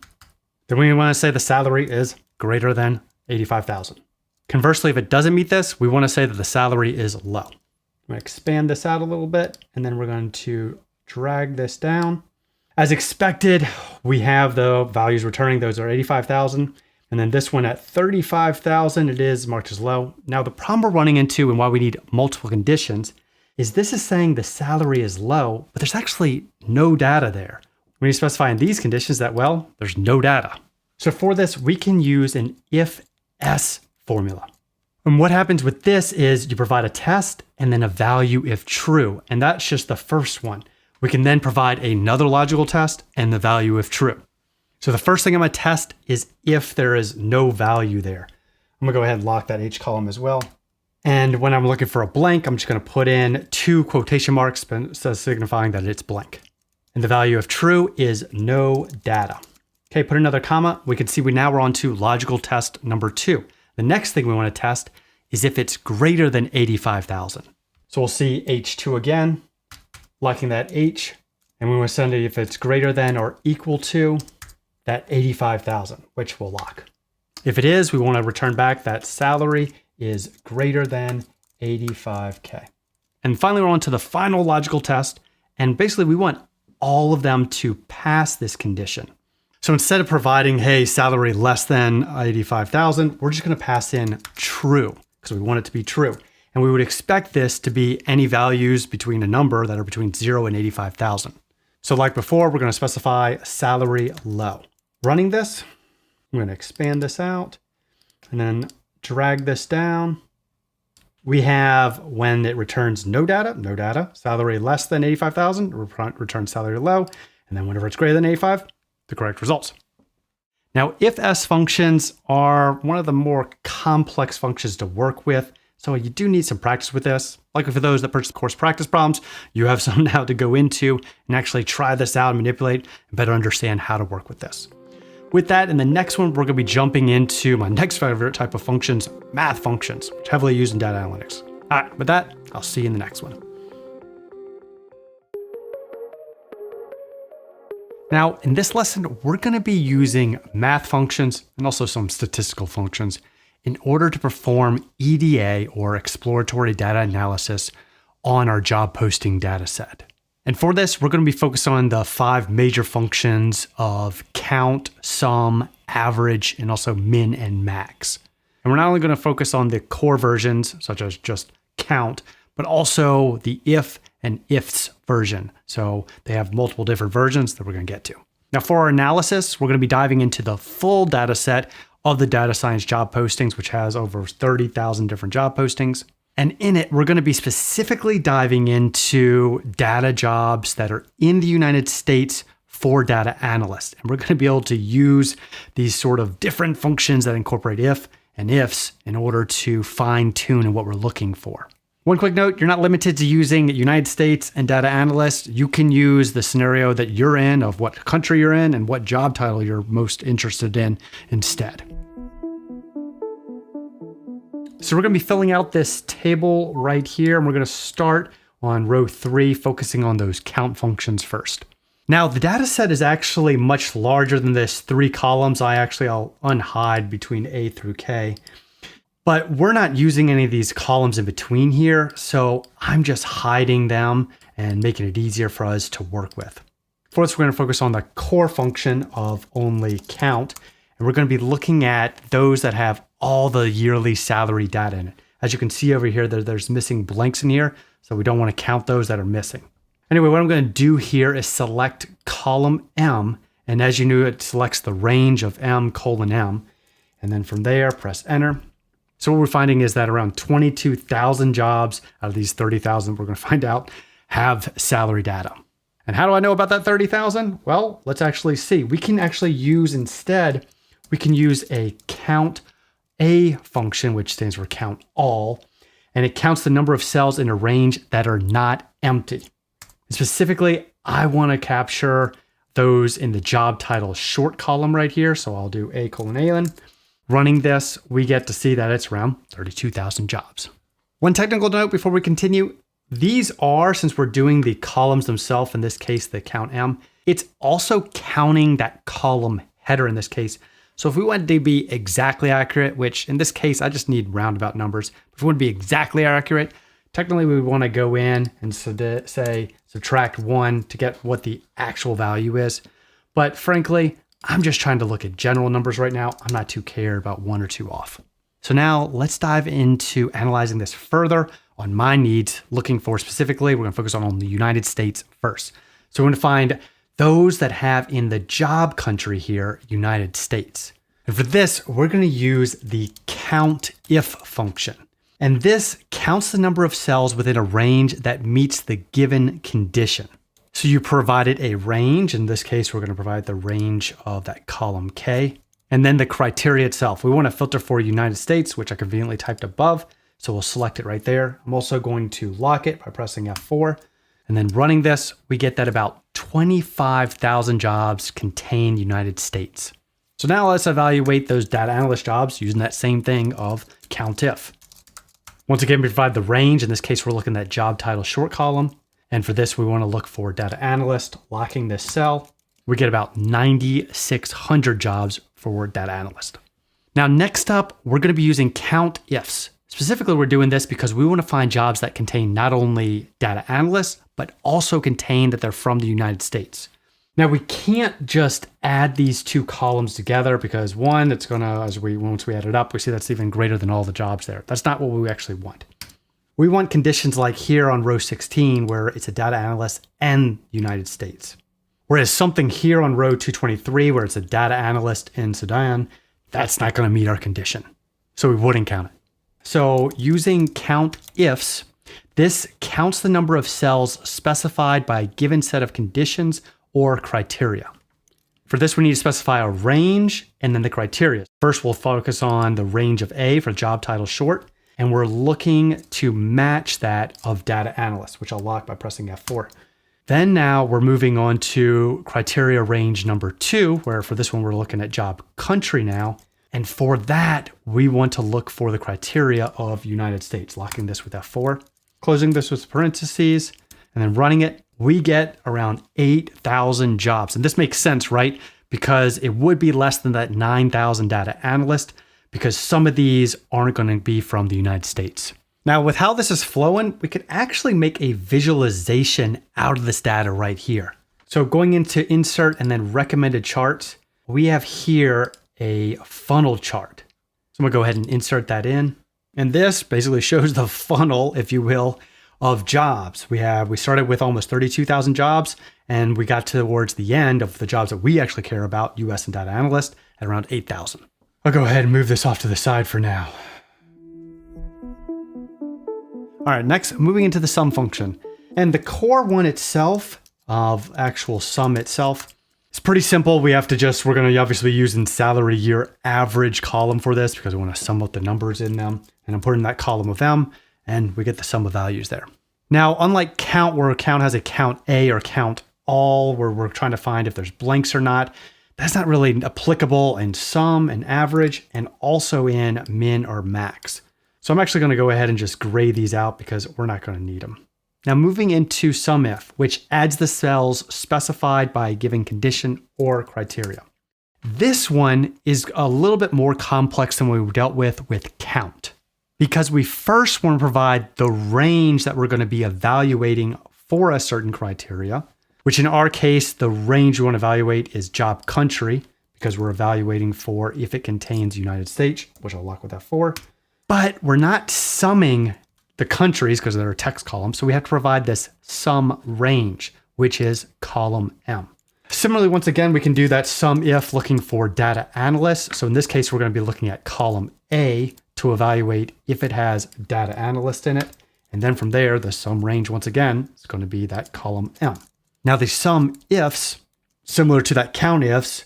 Then we want to say the salary is greater than 85,000. Conversely, if it doesn't meet this, we want to say that the salary is low. I'm going to expand this out a little bit, and then we're going to drag this down. As expected, we have the values returning. Those are 85,000. And then this one at 35,000, it is marked as low. Now the problem we're running into and why we need multiple conditions is this is saying the salary is low, but there's actually no data there. We need to specify in these conditions that, well, there's no data. So for this, we can use an if-else formula. And what happens with this is you provide a test and then a value if true. And that's just the first one. We can then provide another logical test and the value if true. So the first thing I'm going to test is if there is no value there. I'm going to go ahead and lock that H column as well. And when I'm looking for a blank, I'm just going to put in 2 quotation marks, signifying that it's blank. And the value of true is no data. Okay, put another comma. We can see now we're on to logical test number 2. The next thing we want to test is if it's greater than 85,000. So we'll see H2 again, locking that H, and we want to send it if it's greater than or equal to that 85,000, which we'll lock. If it is, we want to return back that salary is greater than 85K. And finally, we're on to the final logical test. And basically, we want all of them to pass this condition. So instead of providing, hey, salary less than 85,000, we're just going to pass in true because we want it to be true. And we would expect this to be any values between a number that are between 0 and 85,000. So like before, we're going to specify salary low. Running this, I'm going to expand this out and then drag this down. We have when it returns no data, salary less than 85,000, returns salary low. And then whenever it's greater than 85, the correct results. Now, if-else functions are one of the more complex functions to work with. So you do need some practice with this. Luckily for those that purchase the course practice problems, you have some now to go into and actually try this out and manipulate and better understand how to work with this. With that, in the next one, we're going to be jumping into my next favorite type of functions, math functions, which are heavily used in data analytics. All right, with that, I'll see you in the next one. Now, in this lesson, we're going to be using math functions and also some statistical functions in order to perform EDA or exploratory data analysis on our job posting data set. And for this, we're going to be focused on the 5 major functions of count, sum, average, and also min and max. And we're not only going to focus on the core versions, such as just count, but also the if and ifs version. So they have multiple different versions that we're going to get to. Now for our analysis, we're going to be diving into the full data set of the data science job postings, which has over 30,000 different job postings. And in it, we're going to be specifically diving into data jobs that are in the United States for data analysts. And we're going to be able to use these sort of different functions that incorporate if and ifs in order to fine tune what we're looking for. One quick note, you're not limited to using United States and data analysts. You can use the scenario that you're in, of what country you're in and what job title you're most interested in instead. So we're going to be filling out this table right here, and we're going to start on row 3, focusing on those count functions first. Now, the data set is actually much larger than this 3 columns. I'll unhide between A through K. But we're not using any of these columns in between here, so I'm just hiding them and making it easier for us to work with. For this, we're going to focus on the core function of only count, and we're going to be looking at those that have all the yearly salary data in it. As you can see over here, there's missing blanks in here, so we don't want to count those that are missing. Anyway, what I'm going to do here is select column M, and as you knew, it selects the range of M:M, and then from there, press enter. So what we're finding is that around 22,000 jobs out of these 30,000, we're going to find out, have salary data. And how do I know about that 30,000? Well, let's actually see. We can actually use instead, we can use a count A function, which stands for count all, and it counts the number of cells in a range that are not empty. Specifically, I want to capture those in the job title short column right here. So I'll do A:\A. Running this, we get to see that it's around 32,000 jobs. One technical note before we continue, these are, since we're doing the columns themselves, in this case, the count M, it's also counting that column header in this case. So if we want to be exactly accurate, which in this case, I just need roundabout numbers. If we want to be exactly accurate, technically we want to go in and say subtract 1 to get what the actual value is. But frankly, I'm just trying to look at general numbers right now. I'm not too cared about 1 or 2 off. So now let's dive into analyzing this further on my needs, looking for specifically, we're going to focus on the United States first. So we're going to find those that have in the job country here, United States. And for this, we're going to use the COUNTIF function. And this counts the number of cells within a range that meets the given condition. So you provided a range. In this case, we're going to provide the range of that column K. And then the criteria itself. We want to filter for United States, which I conveniently typed above. So we'll select it right there. I'm also going to lock it by pressing F4. And then running this, we get that about 25,000 jobs contain United States. So now let's evaluate those data analyst jobs using that same thing of COUNTIF. Once again, we provide the range. In this case, we're looking at job title short column. And for this, we want to look for data analyst, locking this cell. We get about 9,600 jobs for data analyst. Now, next up, we're going to be using COUNTIFs. Specifically, we're doing this because we want to find jobs that contain not only data analysts, but also contain that they're from the United States. Now, we can't just add these 2 columns together because one, it's going to, once we add it up, we see that's even greater than all the jobs there. That's not what we actually want. We want conditions like here on row 16, where it's a data analyst and United States. Whereas something here on row 223, where it's a data analyst in Sudan, that's not going to meet our condition. So we wouldn't count it. So using COUNTIFs, this counts the number of cells specified by a given set of conditions or criteria. For this, we need to specify a range and then the criteria. First, we'll focus on the range of A for job title short, and we're looking to match that of data analyst, which I'll lock by pressing F4. Then now we're moving on to criteria range number 2, where for this one, we're looking at job country now. And for that, we want to look for the criteria of United States, locking this with F4, closing this with parentheses, and then running it. We get around 8,000 jobs. And this makes sense, right? Because it would be less than that 9,000 data analyst, because some of these aren't going to be from the United States. Now, with how this is flowing, we could actually make a visualization out of this data right here. So going into insert and then recommended charts, we have here a funnel chart. So I'm gonna go ahead and insert that in. And this basically shows the funnel, if you will, of jobs. We started with almost 32,000 jobs, and we got towards the end of the jobs that we actually care about, US and data analyst, at around 8,000. I'll go ahead and move this off to the side for now. All right, next, moving into the sum function. And the core one itself, of actual sum itself, it's pretty simple. We're going to obviously use in salary year average column for this because we want to sum up the numbers in them. And I'm putting that column of them, and we get the sum of values there. Now, unlike count, where count has a count A or count all, where we're trying to find if there's blanks or not, that's not really applicable in sum and average, and also in min or max. So I'm actually going to go ahead and just gray these out because we're not going to need them. Now moving into SUMIF, which adds the cells specified by a given condition or criteria. This one is a little bit more complex than we dealt with count, because we first want to provide the range that we're going to be evaluating for a certain criteria, which in our case, the range we want to evaluate is job country, because we're evaluating for if it contains United States, which I'll lock with F4. But we're not summing the countries because they're a text column. So we have to provide this sum range, which is column M. Similarly, once again, we can do that sum if looking for data analysts. So in this case, we're going to be looking at column A to evaluate if it has data analyst in it. And then from there, the sum range, once again, is going to be that column M. Now the sum ifs, similar to that count ifs,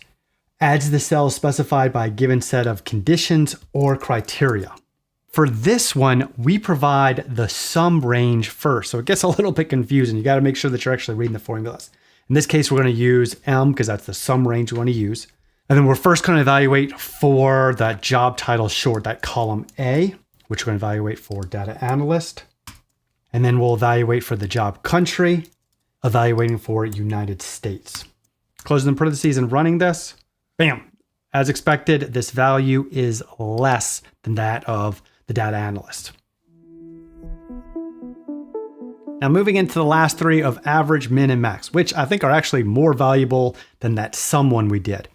adds the cells specified by a given set of conditions or criteria. For this one, we provide the sum range first. So it gets a little bit confusing. You got to make sure that you're actually reading the formulas. In this case, we're going to use M because that's the sum range we want to use. And then we're first going to evaluate for that job title short, that column A, which we're going to evaluate for data analyst. And then we'll evaluate for the job country, evaluating for United States. Closing the parentheses and running this. Bam. As expected, this value is less than that of the data analyst. Now moving into the last three of average, min, and max, which I think are actually more valuable than that sum one we did.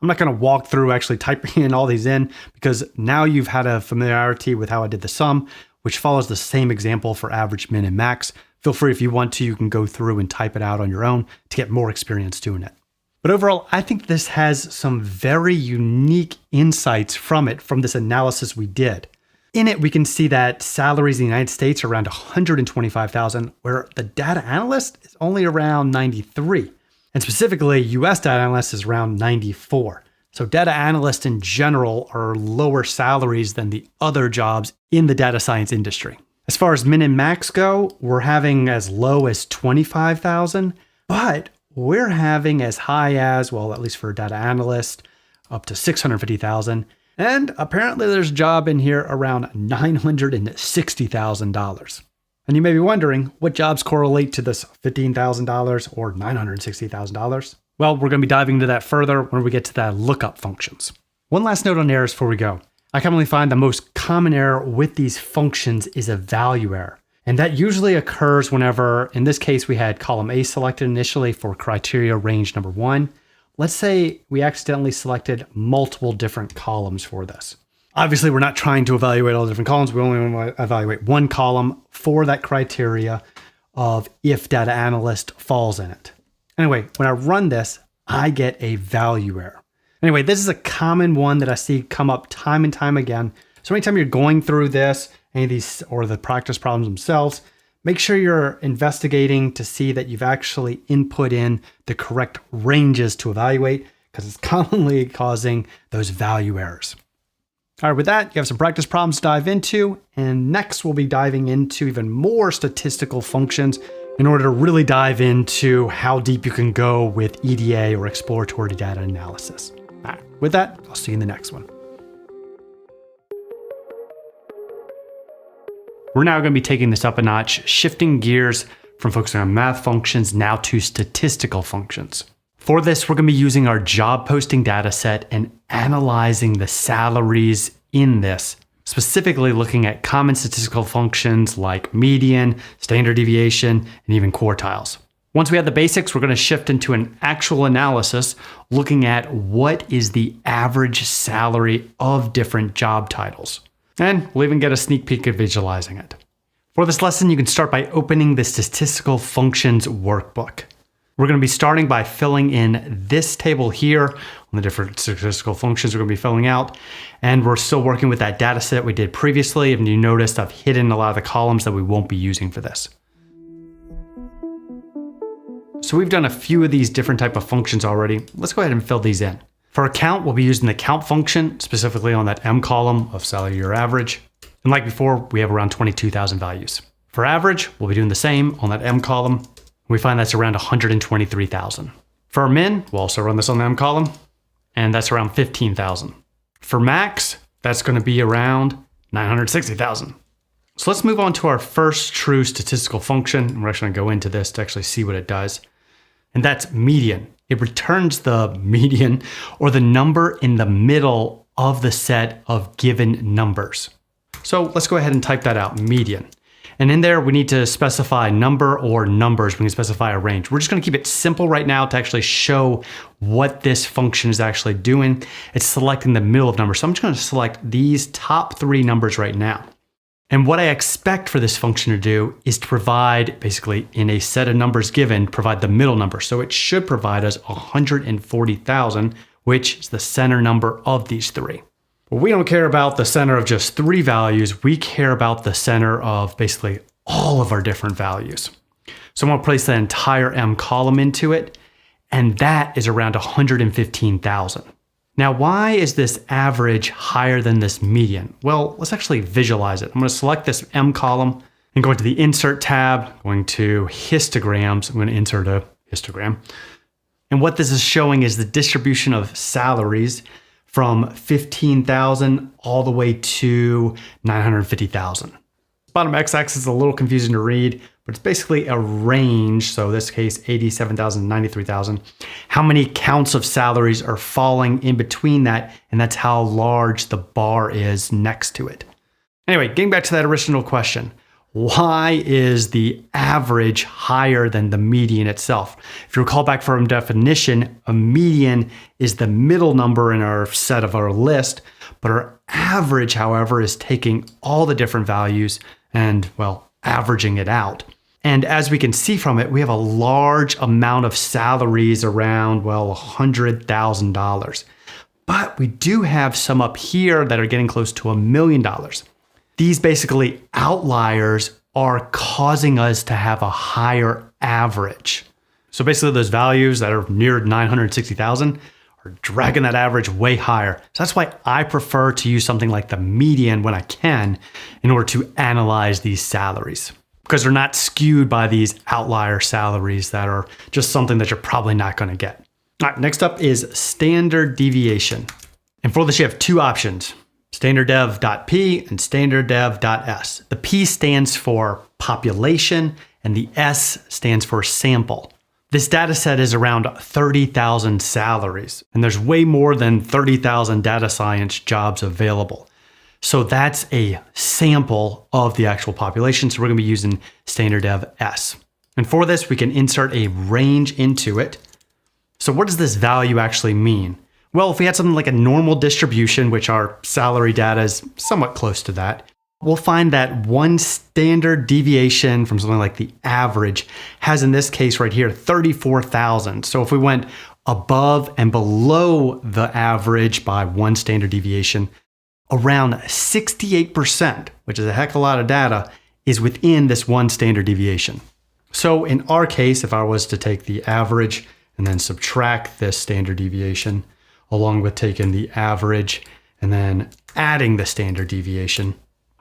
I'm not going to walk through actually typing in all these in because now you've had a familiarity with how I did the sum, which follows the same example for average, min, and max. Feel free if you want to, you can go through and type it out on your own to get more experience doing it. But overall, I think this has some very unique insights from this analysis we did. In it, we can see that salaries in the United States are around 125,000, where the data analyst is only around 93. And specifically, US data analyst is around 94. So data analysts in general are lower salaries than the other jobs in the data science industry. As far as min and max go, we're having as low as 25,000, but we're having as high as, well, at least for a data analyst, up to 650,000. And apparently there's a job in here around $960,000. And you may be wondering, what jobs correlate to this $15,000 or $960,000? Well, we're going to be diving into that further when we get to the lookup functions. One last note on errors before we go. I commonly find the most common error with these functions is a value error. And that usually occurs whenever, in this case, we had column A selected initially for criteria range number 1. Let's say we accidentally selected multiple different columns for this. Obviously, we're not trying to evaluate all the different columns. We only want to evaluate one column for that criteria of if data analyst falls in it. Anyway, when I run this, I get a value error. Anyway, this is a common one that I see come up time and time again. So anytime you're going through this, any of these or the practice problems themselves, make sure you're investigating to see that you've actually input in the correct ranges to evaluate, because it's commonly causing those value errors. All right, with that, you have some practice problems to dive into. And next, we'll be diving into even more statistical functions in order to really dive into how deep you can go with EDA or exploratory data analysis. All right, with that, I'll see you in the next one. We're now going to be taking this up a notch, shifting gears from focusing on math functions now to statistical functions. For this, we're going to be using our job posting data set and analyzing the salaries in this, specifically looking at common statistical functions like median, standard deviation, and even quartiles. Once we have the basics, we're going to shift into an actual analysis looking at what is the average salary of different job titles. And we'll even get a sneak peek at visualizing it. For this lesson, you can start by opening the Statistical Functions workbook. We're going to be starting by filling in this table here on the different statistical functions we're going to be filling out. And we're still working with that data set we did previously. And you noticed I've hidden a lot of the columns that we won't be using for this. So we've done a few of these different type of functions already. Let's go ahead and fill these in. For count, we'll be using the count function, specifically on that M column of salary or average. And like before, we have around 22,000 values. For average, we'll be doing the same on that M column. We find that's around 123,000. For our min, we'll also run this on the M column, and that's around 15,000. For max, that's going to be around 960,000. So let's move on to our first true statistical function. We're actually going to go into this to actually see what it does. And that's median. It returns the median, or the number in the middle of the set of given numbers. So let's go ahead and type that out, median. And in there, we need to specify number or numbers. We can specify a range. We're just going to keep it simple right now to actually show what this function is actually doing. It's selecting the middle of numbers. So I'm just going to select these top 3 numbers right now. And what I expect for this function to do is to provide, basically in a set of numbers given, provide the middle number. So it should provide us 140,000, which is the center number of these 3. But we don't care about the center of just 3 values. We care about the center of basically all of our different values. So I'm going to place the entire M column into it, and that is around 115,000. Now, why is this average higher than this median? Well, let's actually visualize it. I'm going to select this M column and go into the Insert tab, going to histograms. I'm going to insert a histogram. And what this is showing is the distribution of salaries from 15,000 all the way to 950,000. Bottom x-axis is a little confusing to read, but it's basically a range. So in this case, 87,000, 93,000. How many counts of salaries are falling in between that, and that's how large the bar is next to it. Anyway, getting back to that original question, why is the average higher than the median itself? If you recall back from definition, a median is the middle number in our set of our list, but our average, however, is taking all the different values and, well, averaging it out. And as we can see from it, we have a large amount of salaries around, well, $100,000. But we do have some up here that are getting close to $1 million. These basically outliers are causing us to have a higher average. So basically those values that are near 960,000 are dragging that average way higher. So that's why I prefer to use something like the median when I can in order to analyze these salaries, because they're not skewed by these outlier salaries that are just something that you're probably not going to get. All right, next up is standard deviation. And for this, you have two options. standarddev.p and standarddev.s. The P stands for population and the S stands for sample. This data set is around 30,000 salaries, and there's way more than 30,000 data science jobs available. So that's a sample of the actual population. So we're going to be using standarddev.s. And for this, we can insert a range into it. So what does this value actually mean? Well, if we had something like a normal distribution, which our salary data is somewhat close to that, we'll find that one standard deviation from something like the average has, in this case right here, 34,000. So if we went above and below the average by one standard deviation, around 68%, which is a heck of a lot of data, is within this one standard deviation. So in our case, if I was to take the average and then subtract this standard deviation, along with taking the average and then adding the standard deviation,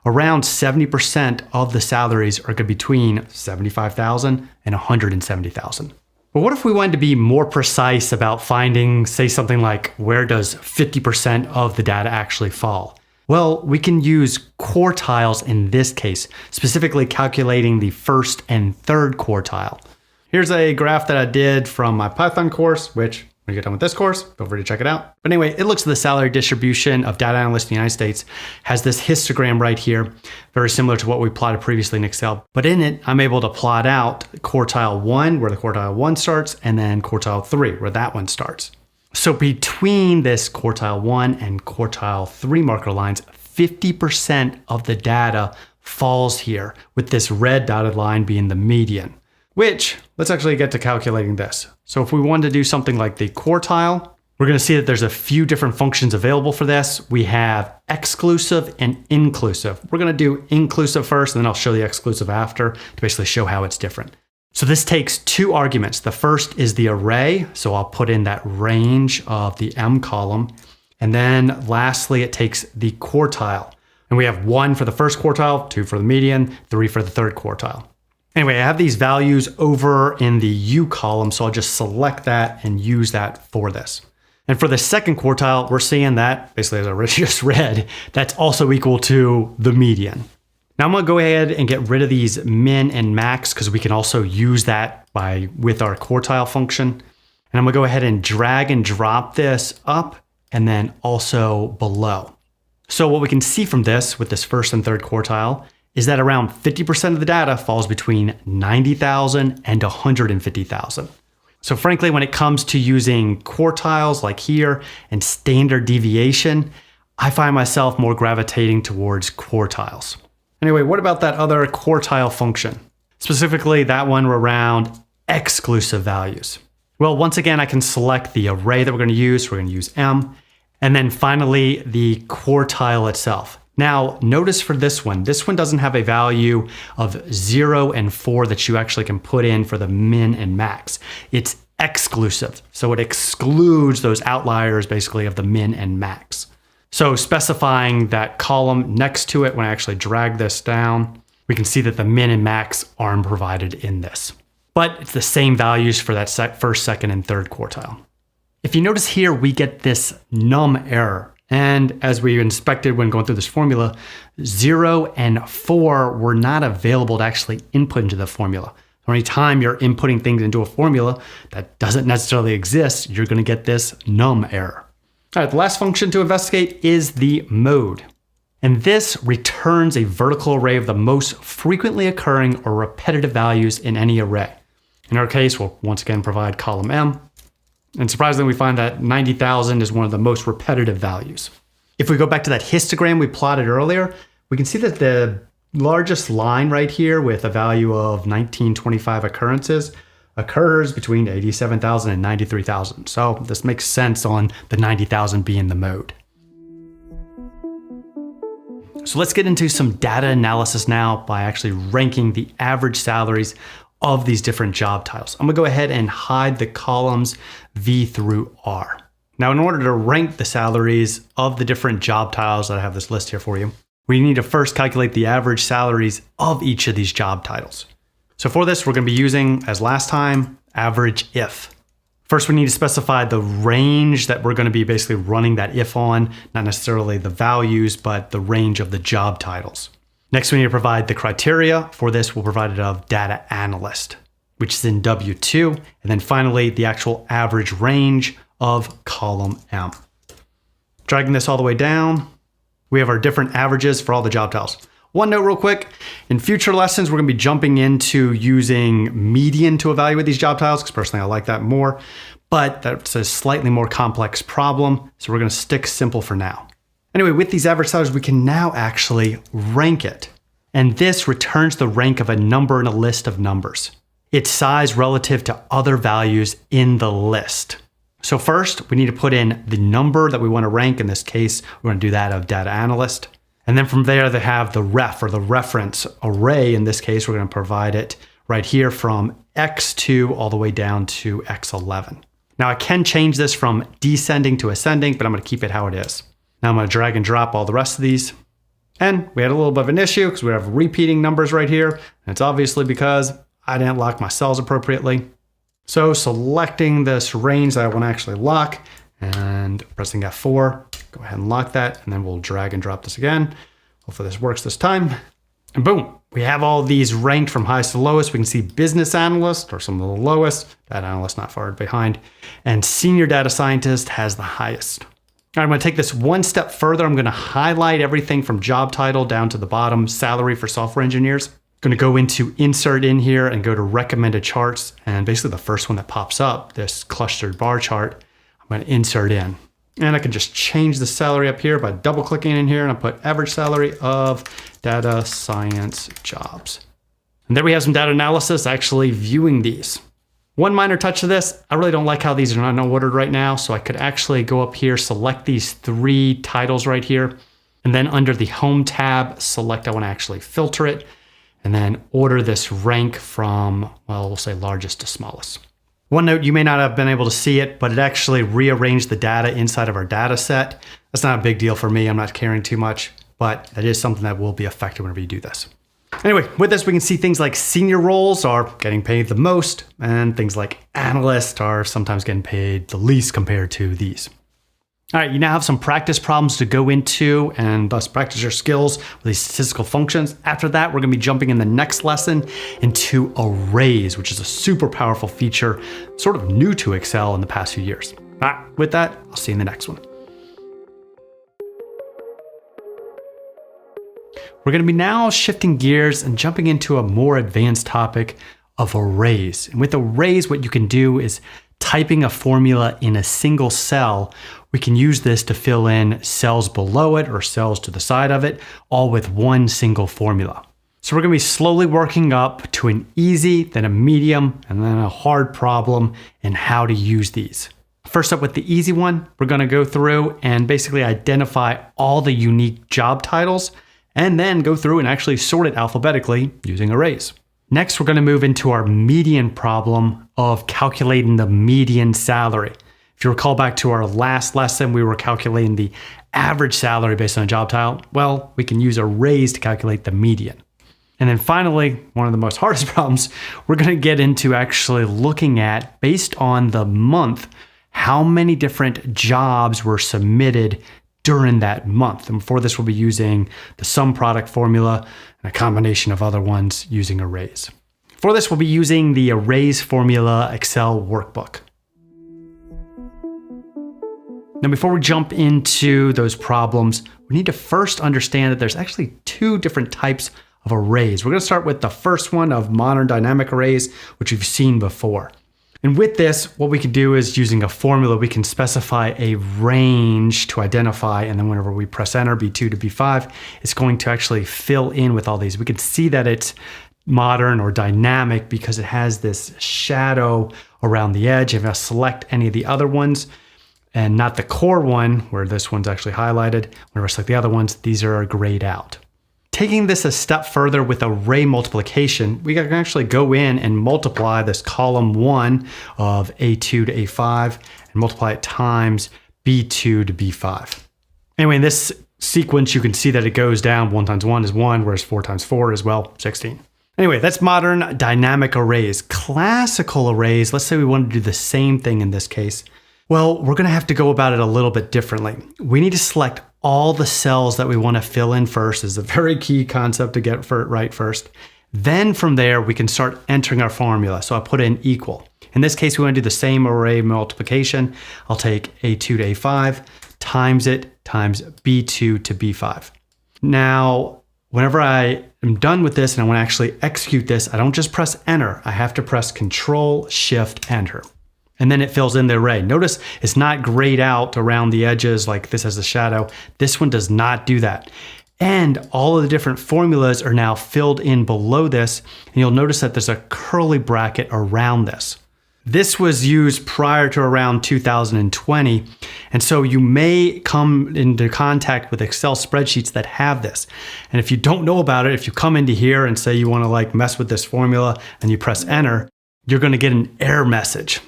around 70% of the salaries are between 75,000 and 170,000. But what if we wanted to be more precise about finding, say, something like where does 50% of the data actually fall? Well, we can use quartiles in this case, specifically calculating the first and third quartile. Here's a graph that I did from my Python course, which when you get done with this course, feel free to check it out. But anyway, it looks at the salary distribution of data analysts in the United States, has this histogram right here, very similar to what we plotted previously in Excel. But in it, I'm able to plot out quartile 1, where the quartile 1 starts, and then quartile 3, where that one starts. So between this quartile 1 and quartile 3 marker lines, 50% of the data falls here, with this red dotted line being the median. Which, let's actually get to calculating this. So if we wanted to do something like the quartile, we're going to see that there's a few different functions available for this. We have exclusive and inclusive. We're going to do inclusive first, and then I'll show the exclusive after to basically show how it's different. So this takes two arguments. The first is the array. So I'll put in that range of the M column. And then lastly, it takes the quartile. And we have 1 for the first quartile, 2 for the median, 3 for the third quartile. Anyway, I have these values over in the U column, so I'll just select that and use that for this. And for the second quartile, we're seeing that, basically as I just read, that's also equal to the median. Now I'm gonna go ahead and get rid of these min and max because we can also use that with our quartile function. And I'm gonna go ahead and drag and drop this up and then also below. So what we can see from this with this first and third quartile is that around 50% of the data falls between 90,000 and 150,000. So frankly, when it comes to using quartiles like here and standard deviation, I find myself more gravitating towards quartiles. Anyway, what about that other quartile function? Specifically, that one around exclusive values. Well, once again, I can select the array that we're going to use. We're going to use M. And then finally, the quartile itself. Now, notice for this one doesn't have a value of 0 and 4 that you actually can put in for the min and max. It's exclusive. So it excludes those outliers basically of the min and max. So specifying that column next to it, when I actually drag this down, we can see that the min and max aren't provided in this. but it's the same values for that first, second, and third quartile. If you notice here, we get this num error. And as we inspected when going through this formula, 0 and 4 were not available to actually input into the formula. So anytime you're inputting things into a formula that doesn't necessarily exist, you're going to get this num error. All right, the last function to investigate is the mode. And this returns a vertical array of the most frequently occurring or repetitive values in any array. In our case, we'll once again provide column M. And surprisingly, we find that 90,000 is one of the most repetitive values. If we go back to that histogram we plotted earlier, we can see that the largest line right here with a value of 1925 occurrences occurs between 87,000 and 93,000. So this makes sense on the 90,000 being the mode. So let's get into some data analysis now by actually ranking the average salaries of these different job titles. I'm gonna go ahead and hide the columns V through R. Now, in order to rank the salaries of the different job titles that I have this list here for you, we need to first calculate the average salaries of each of these job titles. So for this, we're gonna be using, as last time, average if. First, we need to specify the range that we're gonna be basically running that if on, not necessarily the values, but the range of the job titles. Next, we need to provide the criteria. For this, we'll provide it of data analyst, which is in W2. And then finally, the actual average range of column M. Dragging this all the way down, we have our different averages for all the job titles. One note real quick, in future lessons, we're gonna be jumping into using median to evaluate these job titles, because personally I like that more, but that's a slightly more complex problem. So we're gonna stick simple for now. Anyway, with these average salaries, we can now actually rank it. And this returns the rank of a number in a list of numbers. Its size relative to other values in the list. So first, we need to put in the number that we want to rank. In this case, we're going to do that of data analyst. And then from there, they have the ref or the reference array. In this case, we're going to provide it right here from X2 all the way down to X11. Now I can change this from descending to ascending, but I'm going to keep it how it is. Now I'm going to drag and drop all the rest of these. And we had a little bit of an issue because we have repeating numbers right here. And it's obviously because I didn't lock my cells appropriately. So selecting this range that I want to actually lock and pressing F4, go ahead and lock that. And then we'll drag and drop this again. Hopefully this works this time. And boom, we have all these ranked from highest to lowest. We can see business analyst or some of the lowest, data analyst not far behind, and senior data scientist has the highest. All right, I'm going to take this one step further. I'm going to highlight everything from job title down to the bottom, salary for software engineers. I'm going to go into insert in here and go to recommended charts. And basically the first one that pops up, this clustered bar chart, I'm going to insert in. And I can just change the salary up here by double clicking in here, and I'll put average salary of data science jobs. And there we have some data analysis actually viewing these. One minor touch to this, I really don't like how these are not ordered right now. So I could actually go up here, select these 3 titles right here, and then under the home tab, select I want to actually filter it, and then order this rank from, well, we'll say largest to smallest. One note, you may not have been able to see it, but it actually rearranged the data inside of our data set. That's not a big deal for me. I'm not caring too much, but that is something that will be effective whenever you do this. Anyway, with this, we can see things like senior roles are getting paid the most, and things like analysts are sometimes getting paid the least compared to these. All right, you now have some practice problems to go into and thus practice your skills with these statistical functions. After that, we're gonna be jumping in the next lesson into arrays, which is a super powerful feature, sort of new to Excel in the past few years. All right, with that, I'll see you in the next one. We're going to be now shifting gears and jumping into a more advanced topic of arrays. And with arrays, what you can do is typing a formula in a single cell. We can use this to fill in cells below it or cells to the side of it, all with one single formula. So we're going to be slowly working up to an easy, then a medium, and then a hard problem and how to use these. First up with the easy one, we're going to go through and basically identify all the unique job titles and then go through and actually sort it alphabetically using arrays. Next, we're going to move into our median problem of calculating the median salary. If you recall back to our last lesson, we were calculating the average salary based on a job title. Well, we can use arrays to calculate the median. And then finally, one of the most hardest problems, we're going to get into actually looking at, based on the month, how many different jobs were submitted during that month. And for this, we'll be using the sum product formula and a combination of other ones using arrays. For this, we'll be using the arrays formula Excel workbook. Now, before we jump into those problems, we need to first understand that there's actually two different types of arrays. We're going to start with the first one of modern dynamic arrays, which we've seen before. And with this, what we can do is, using a formula, we can specify a range to identify, and then whenever we press enter, B2 to B5, it's going to actually fill in with all these. We can see that it's modern or dynamic because it has this shadow around the edge. If I select any of the other ones, and not the core one, where this one's actually highlighted, whenever I select the other ones, these are grayed out. Taking this a step further with array multiplication, we can actually go in and multiply this column 1 of A2 to A5 and multiply it times B2 to B5. Anyway, in this sequence, you can see that it goes down. 1 times 1 is 1, whereas 4 times 4 is, well, 16. Anyway, that's modern dynamic arrays. Classical arrays, let's say we want to do the same thing in this case. Well, we're going to have to go about it a little bit differently. We need to select all the cells that we want to fill in first. Is a very key concept to get right first. Then from there, we can start entering our formula. So I put in equal. In this case, we want to do the same array multiplication. I'll take A2 to A5 times it times B2 to B5. Now, whenever I am done with this and I want to actually execute this, I don't just press enter. I have to press Control Shift Enter. And then it fills in the array. Notice it's not grayed out around the edges like this has a shadow. This one does not do that. And all of the different formulas are now filled in below this. And you'll notice that there's a curly bracket around this. This was used prior to around 2020. And so you may come into contact with Excel spreadsheets that have this. And if you don't know about it, if you come into here and say you want to like mess with this formula and you press enter, you're going to get an error message.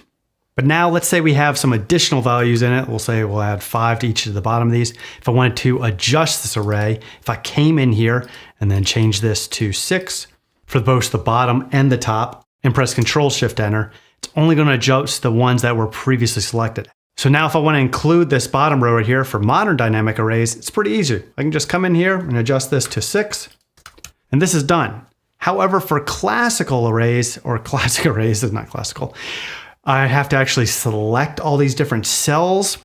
But now let's say we have some additional values in it. We'll say we'll add 5 to each of the bottom of these. If I wanted to adjust this array, if I came in here and then change this to 6 for both the bottom and the top and press Control Shift Enter, it's only going to adjust the ones that were previously selected. So now if I want to include this bottom row right here for modern dynamic arrays, it's pretty easy. I can just come in here and adjust this to 6, and this is done. However, for classical arrays, or classic arrays is not classical, I have to actually select all these different cells